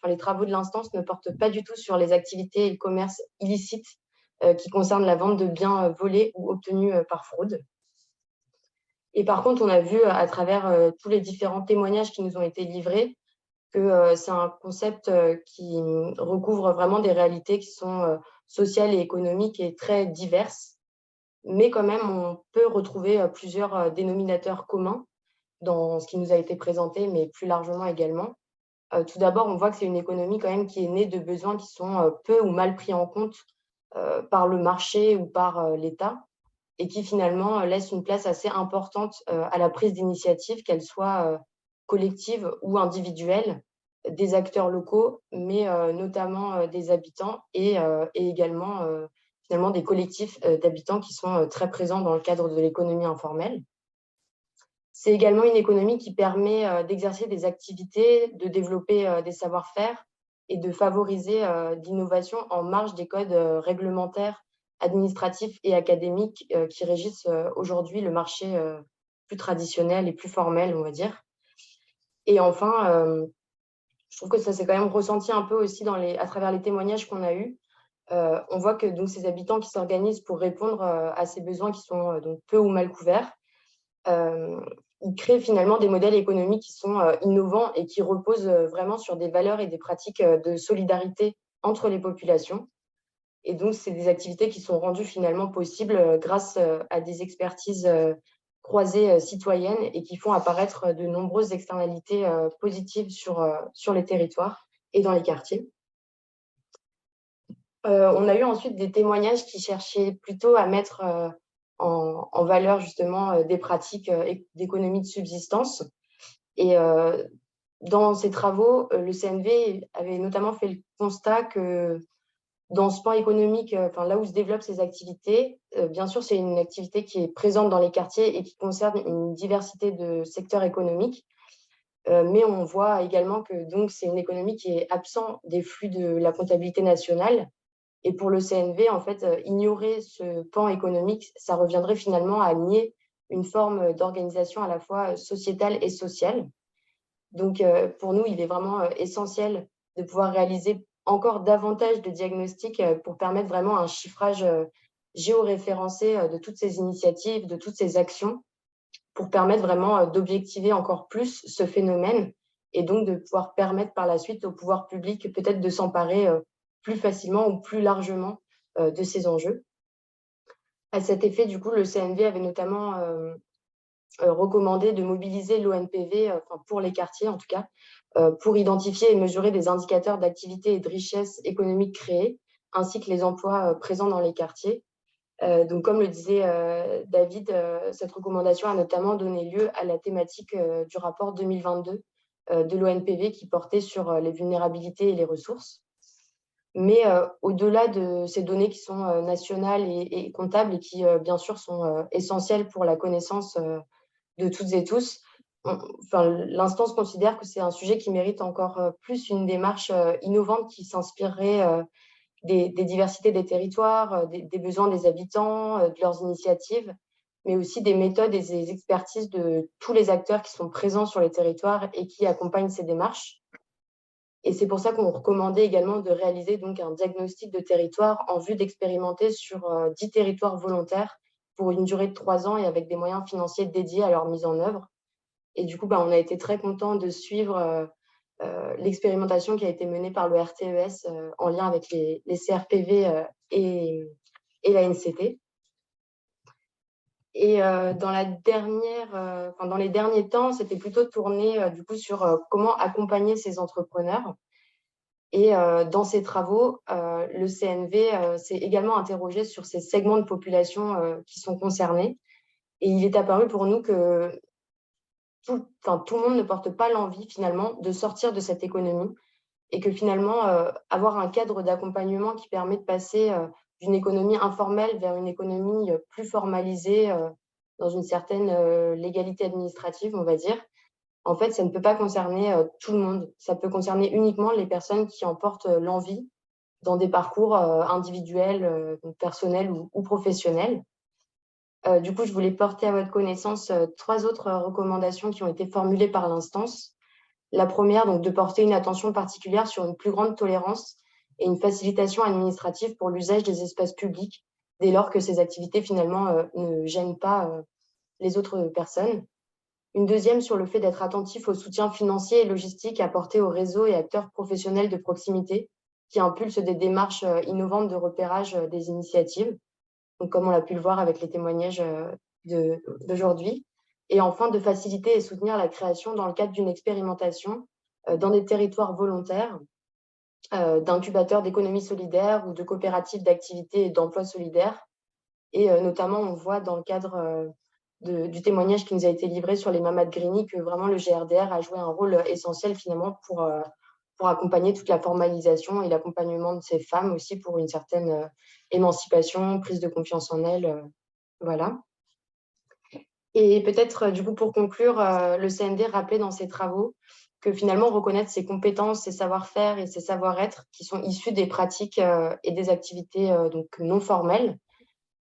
les travaux de l'instance ne portent pas du tout sur les activités et le commerce illicite qui concernent la vente de biens volés ou obtenus par fraude. Et par contre, on a vu à travers tous les différents témoignages qui nous ont été livrés que c'est un concept qui recouvre vraiment des réalités qui sont sociales et économiques et très diverses. Mais quand même, on peut retrouver plusieurs dénominateurs communs dans ce qui nous a été présenté, mais plus largement également. Tout d'abord, on voit que c'est une économie quand même qui est née de besoins qui sont peu ou mal pris en compte par le marché ou par l'État, et qui finalement laisse une place assez importante à la prise d'initiative, qu'elle soit collective ou individuelle, des acteurs locaux, mais notamment des habitants et également finalement des collectifs d'habitants qui sont très présents dans le cadre de l'économie informelle. C'est également une économie qui permet d'exercer des activités, de développer des savoir-faire et de favoriser l'innovation en marge des codes réglementaires, administratifs et académiques qui régissent aujourd'hui le marché plus traditionnel et plus formel, on va dire. Et enfin, je trouve que ça s'est quand même ressenti un peu aussi à travers les témoignages qu'on a eus. On voit que donc, ces habitants qui s'organisent pour répondre à ces besoins qui sont donc peu ou mal couverts, ils créent finalement des modèles économiques qui sont innovants et qui reposent vraiment sur des valeurs et des pratiques de solidarité entre les populations. Et donc, c'est des activités qui sont rendues finalement possibles grâce à des expertises croisées citoyennes et qui font apparaître de nombreuses externalités positives sur les territoires et dans les quartiers. On a eu ensuite des témoignages qui cherchaient plutôt à mettre en valeur justement des pratiques d'économie de subsistance. Et dans ces travaux, le CNV avait notamment fait le constat que dans ce pan économique, là où se développent ces activités, bien sûr, c'est une activité qui est présente dans les quartiers et qui concerne une diversité de secteurs économiques. Mais on voit également que donc, c'est une économie qui est absente des flux de la comptabilité nationale. Et pour le CNV, en fait, ignorer ce pan économique, ça reviendrait finalement à nier une forme d'organisation à la fois sociétale et sociale. Donc, pour nous, il est vraiment essentiel de pouvoir réaliser encore davantage de diagnostics pour permettre vraiment un chiffrage géoréférencé de toutes ces initiatives, de toutes ces actions, pour permettre vraiment d'objectiver encore plus ce phénomène et donc de pouvoir permettre par la suite au pouvoir public peut-être de s'emparer plus facilement ou plus largement de ces enjeux. À cet effet, du coup, le CNV avait notamment recommandé de mobiliser l'ONPV, pour les quartiers en tout cas, pour identifier et mesurer des indicateurs d'activité et de richesse économique créés, ainsi que les emplois présents dans les quartiers. Donc, comme le disait David, cette recommandation a notamment donné lieu à la thématique du rapport 2022 de l'ONPV qui portait sur les vulnérabilités et les ressources. Mais au-delà de ces données qui sont nationales et comptables et qui, bien sûr, sont essentielles pour la connaissance de toutes et tous, l'instance considère que c'est un sujet qui mérite encore plus une démarche innovante qui s'inspirerait des diversités des territoires, des besoins des habitants, de leurs initiatives, mais aussi des méthodes et des expertises de tous les acteurs qui sont présents sur les territoires et qui accompagnent ces démarches. Et c'est pour ça qu'on recommandait également de réaliser donc un diagnostic de territoire en vue d'expérimenter sur 10 territoires volontaires pour une durée de 3 ans et avec des moyens financiers dédiés à leur mise en œuvre. Et du coup, on a été très contents de suivre l'expérimentation qui a été menée par le RTES en lien avec les CRPV et la NCT. Et dans les derniers temps, c'était plutôt tourné du coup sur comment accompagner ces entrepreneurs. Et dans ces travaux, le CNV s'est également interrogé sur ces segments de population qui sont concernés. Et il est apparu pour nous que tout le monde ne porte pas l'envie finalement de sortir de cette économie et que finalement, avoir un cadre d'accompagnement qui permet de passer d'une économie informelle vers une économie plus formalisée dans une certaine légalité administrative, on va dire, en fait, ça ne peut pas concerner tout le monde. Ça peut concerner uniquement les personnes qui en portent l'envie dans des parcours individuels, personnels ou professionnels. Du coup, je voulais porter à votre connaissance 3 autres recommandations qui ont été formulées par l'instance. La première, donc, de porter une attention particulière sur une plus grande tolérance et une facilitation administrative pour l'usage des espaces publics, dès lors que ces activités, finalement, ne gênent pas les autres personnes. Une deuxième sur le fait d'être attentif au soutien financier et logistique apporté aux réseaux et acteurs professionnels de proximité qui impulsent des démarches innovantes de repérage des initiatives, donc comme on l'a pu le voir avec les témoignages d'aujourd'hui. Et enfin, de faciliter et soutenir la création dans le cadre d'une expérimentation dans des territoires volontaires, d'incubateurs d'économie solidaire ou de coopératives d'activité et d'emploi solidaire. Et notamment, on voit dans le cadre du témoignage qui nous a été livré sur les mamas de Grigny que vraiment le GRDR a joué un rôle essentiel finalement pour accompagner toute la formalisation et l'accompagnement de ces femmes aussi pour une certaine émancipation, prise de confiance en elles. Voilà. Et peut-être, du coup, pour conclure, le CND rappelait dans ses travaux que finalement, reconnaître ses compétences, ses savoir-faire et ses savoir-être qui sont issus des pratiques et des activités donc non formelles,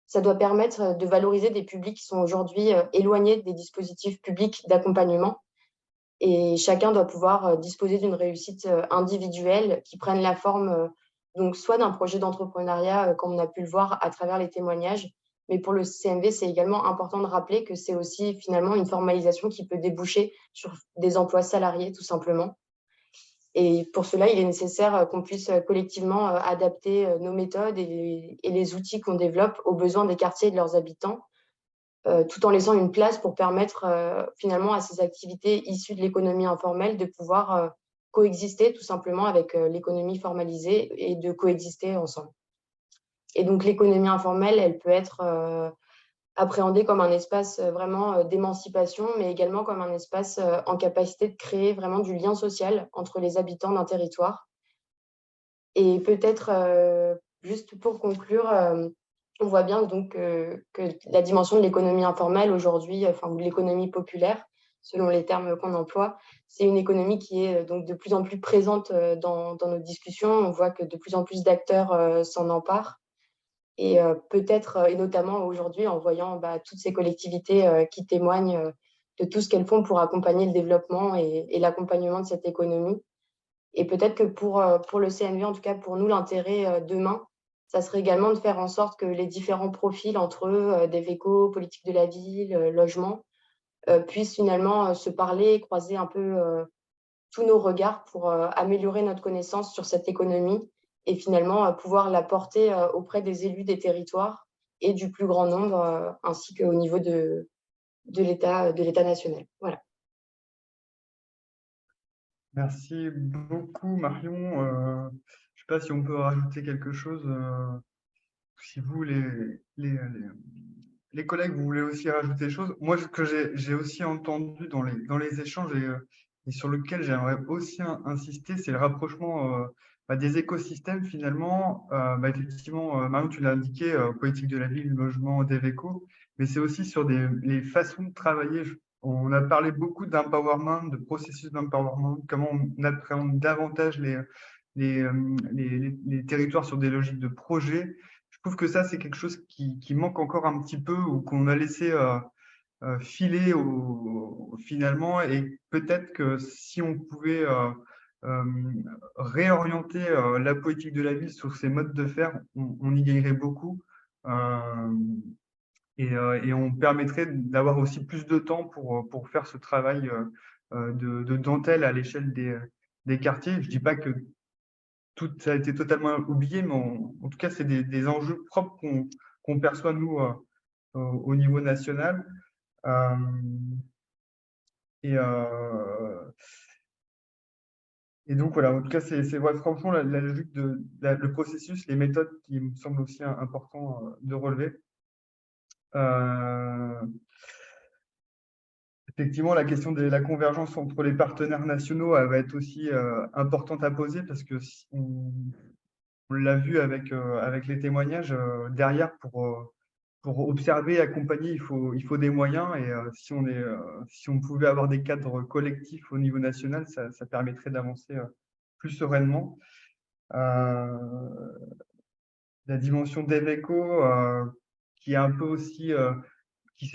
ça doit permettre de valoriser des publics qui sont aujourd'hui éloignés des dispositifs publics d'accompagnement. Et chacun doit pouvoir disposer d'une réussite individuelle qui prenne la forme donc soit d'un projet d'entrepreneuriat, comme on a pu le voir à travers les témoignages, mais pour le CNV, c'est également important de rappeler que c'est aussi finalement une formalisation qui peut déboucher sur des emplois salariés, tout simplement. Et pour cela, il est nécessaire qu'on puisse collectivement adapter nos méthodes et les outils qu'on développe aux besoins des quartiers et de leurs habitants, tout en laissant une place pour permettre finalement à ces activités issues de l'économie informelle de pouvoir coexister tout simplement avec l'économie formalisée et de coexister ensemble. Et donc l'économie informelle, elle peut être appréhendée comme un espace vraiment d'émancipation, mais également comme un espace en capacité de créer vraiment du lien social entre les habitants d'un territoire. Et peut-être, juste pour conclure, on voit bien donc que la dimension de l'économie informelle aujourd'hui, ou de l'économie populaire, selon les termes qu'on emploie, c'est une économie qui est donc de plus en plus présente dans nos discussions. On voit que de plus en plus d'acteurs s'en emparent. Et peut-être, et notamment aujourd'hui, en voyant toutes ces collectivités qui témoignent de tout ce qu'elles font pour accompagner le développement et l'accompagnement de cette économie. Et peut-être que pour le CNV, en tout cas pour nous, l'intérêt demain, ça serait également de faire en sorte que les différents profils entre eux, des vécos, politique de la ville, logement, puissent finalement se parler, croiser un peu tous nos regards pour améliorer notre connaissance sur cette économie et finalement pouvoir la porter auprès des élus des territoires et du plus grand nombre, ainsi qu'au niveau de l'État national. Voilà. Merci beaucoup, Marion. Je ne sais pas si on peut rajouter quelque chose. Si vous, les collègues, vous voulez aussi rajouter des choses. Moi, ce que j'ai aussi entendu dans les échanges et sur lequel j'aimerais aussi insister, c'est le rapprochement des écosystèmes finalement. Effectivement, Marion, tu l'as indiqué, politique de la ville, logement, d'Eveco, mais c'est aussi sur les façons de travailler. On a parlé beaucoup d'empowerment, de processus d'empowerment, comment on appréhende davantage les territoires sur des logiques de projet. Je trouve que ça, c'est quelque chose qui manque encore un petit peu ou qu'on a laissé filer finalement. Et peut-être que si on pouvait euh, réorienter la politique de la ville sur ces modes de faire, on y gagnerait beaucoup. Et on permettrait d'avoir aussi plus de temps pour faire ce travail de dentelle à l'échelle des quartiers. Je ne dis pas que tout ça a été totalement oublié, mais en tout cas, c'est des enjeux propres qu'on perçoit, nous, au niveau national. Euh, et, euh, et donc, voilà, en tout cas, c'est ouais, franchement la logique le processus, les méthodes qui me semblent aussi important de relever. Effectivement, la question de la convergence entre les partenaires nationaux elle va être aussi importante à poser parce que on l'a vu avec les témoignages, derrière, pour observer et accompagner, il faut des moyens. Et si on pouvait avoir des cadres collectifs au niveau national, ça permettrait d'avancer plus sereinement. La dimension d'Eveco, qui est un peu aussi, qui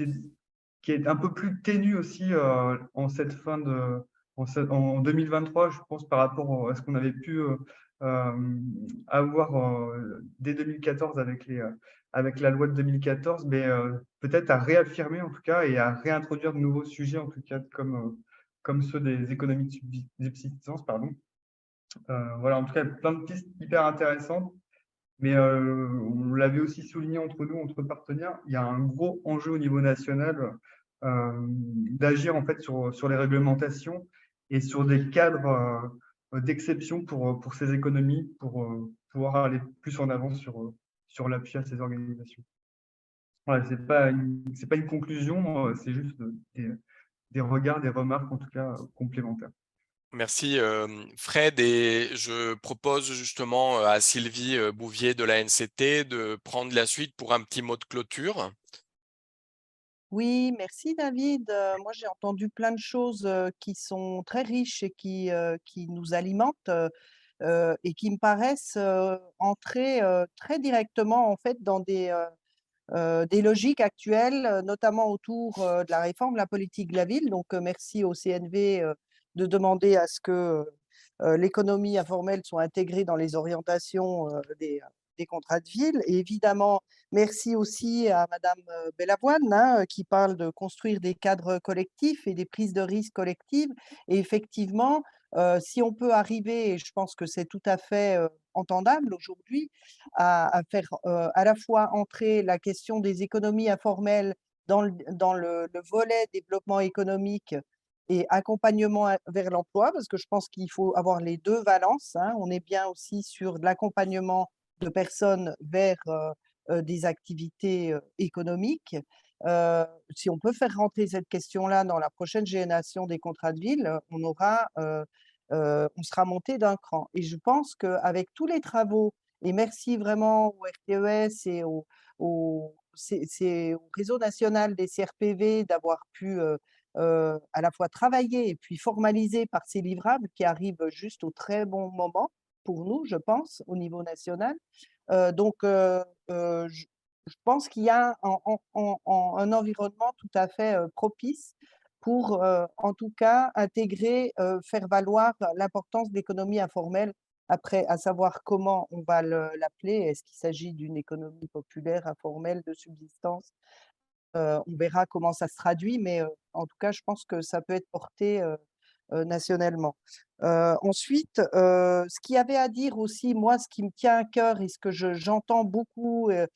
est un peu plus ténue aussi en cette fin en 2023, je pense, par rapport à ce qu'on avait pu avoir dès 2014 avec la loi de 2014, mais peut-être à réaffirmer en tout cas et à réintroduire de nouveaux sujets, en tout cas comme ceux des économies de subsistance, pardon. Voilà, en tout cas, plein de pistes hyper intéressantes. Mais on l'avait aussi souligné entre nous, entre partenaires, il y a un gros enjeu au niveau national d'agir en fait sur les réglementations et sur des cadres d'exception pour ces économies, pour pouvoir aller plus en avant sur l'appui à ces organisations. Voilà, c'est pas une conclusion, c'est juste des regards, des remarques en tout cas complémentaires. Merci Fred, et je propose justement à Sylvie Bouvier de la NCT de prendre la suite pour un petit mot de clôture. Oui, merci David. Moi, j'ai entendu plein de choses qui sont très riches et qui nous alimentent et qui me paraissent entrer très directement en fait dans des logiques actuelles, notamment autour de la réforme de la politique de la ville. Donc, merci au CNV de demander à ce que l'économie informelle soit intégrée dans les orientations des contrats de ville. Et évidemment, merci aussi à Madame Bellavoine qui parle de construire des cadres collectifs et des prises de risques collectives. Et effectivement, si on peut arriver, et je pense que c'est tout à fait entendable aujourd'hui, à faire à la fois entrer la question des économies informelles dans le volet développement économique et accompagnement vers l'emploi, parce que je pense qu'il faut avoir les deux valences. On est bien aussi sur de l'accompagnement de personnes vers des activités économiques. Si on peut faire rentrer cette question-là dans la prochaine génération des contrats de ville, on sera monté d'un cran. Et je pense qu'avec tous les travaux, et merci vraiment au RTES et au réseau national des CRPV d'avoir pu à la fois travailler et puis formaliser par ces livrables qui arrivent juste au très bon moment pour nous, je pense, au niveau national. Je pense qu'il y a un environnement tout à fait propice pour, en tout cas, intégrer, faire valoir l'importance de l'économie informelle. Après, à savoir comment on va l'appeler, est-ce qu'il s'agit d'une économie populaire, informelle, de subsistance? On verra comment ça se traduit, mais en tout cas, je pense que ça peut être porté nationalement. Ensuite, ce qu'il y avait à dire aussi, moi, ce qui me tient à cœur et ce que j'entends beaucoup et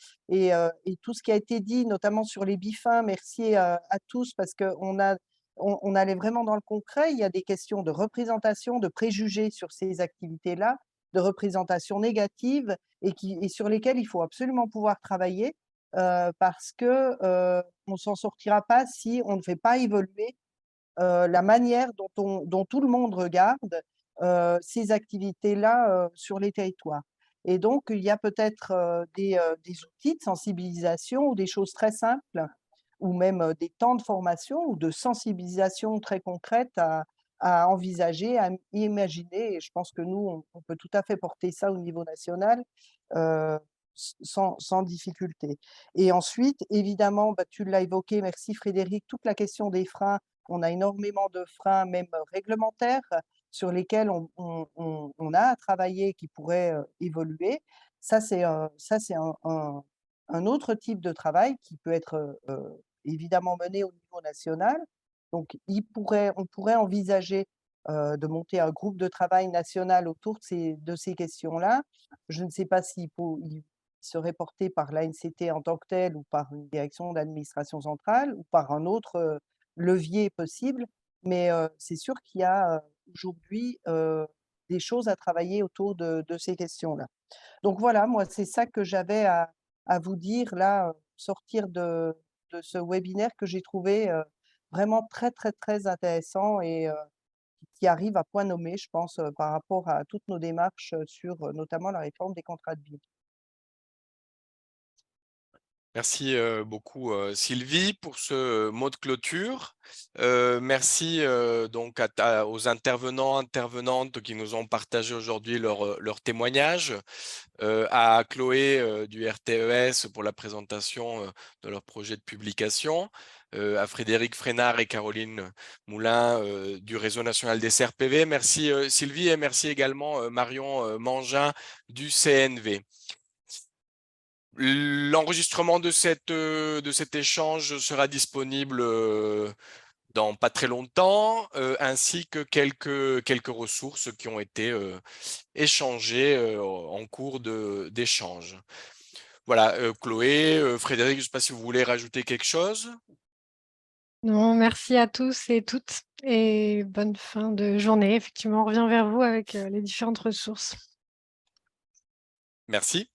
tout ce qui a été dit, notamment sur les BIFIN, merci à tous parce qu'on allait vraiment dans le concret. Il y a des questions de représentation, de préjugés sur ces activités-là, de représentation négative et sur lesquelles il faut absolument pouvoir travailler parce qu'on ne s'en sortira pas si on ne fait pas évoluer la manière dont tout le monde regarde ces activités-là sur les territoires. Et donc, il y a peut-être des outils de sensibilisation ou des choses très simples, ou même des temps de formation ou de sensibilisation très concrètes à envisager, à imaginer, et je pense que nous, on peut tout à fait porter ça au niveau national sans difficulté. Et ensuite, évidemment, bah, tu l'as évoqué, merci Frédéric, toute la question des freins. On a énormément de freins, même réglementaires, sur lesquels on a à travailler, qui pourraient évoluer. Ça, c'est un autre type de travail qui peut être évidemment mené au niveau national. Donc, on pourrait envisager de monter un groupe de travail national autour de ces questions-là. Je ne sais pas s'il serait porté par l'ANCT en tant que tel ou par une direction d'administration centrale ou par un autre levier possible, mais c'est sûr qu'il y a aujourd'hui des choses à travailler autour de ces questions-là. Donc voilà, moi, c'est ça que j'avais à vous dire là, sortir de ce webinaire que j'ai trouvé vraiment très, très, très intéressant et qui arrive à point nommé, je pense, par rapport à toutes nos démarches sur notamment la réforme des contrats de ville. Merci beaucoup Sylvie pour ce mot de clôture. Merci donc aux intervenants, intervenantes qui nous ont partagé aujourd'hui leur témoignage, à Chloé du RTES pour la présentation de leur projet de publication, à Frédéric Frénard et Caroline Moulin du Réseau national des CRPV. Merci Sylvie et merci également Marion Mangin du CNV. L'enregistrement de cet échange sera disponible dans pas très longtemps, ainsi que quelques ressources qui ont été échangées en cours d'échange. Voilà, Chloé, Frédéric, je ne sais pas si vous voulez rajouter quelque chose. Non, merci à tous et toutes et bonne fin de journée. Effectivement, on revient vers vous avec les différentes ressources. Merci.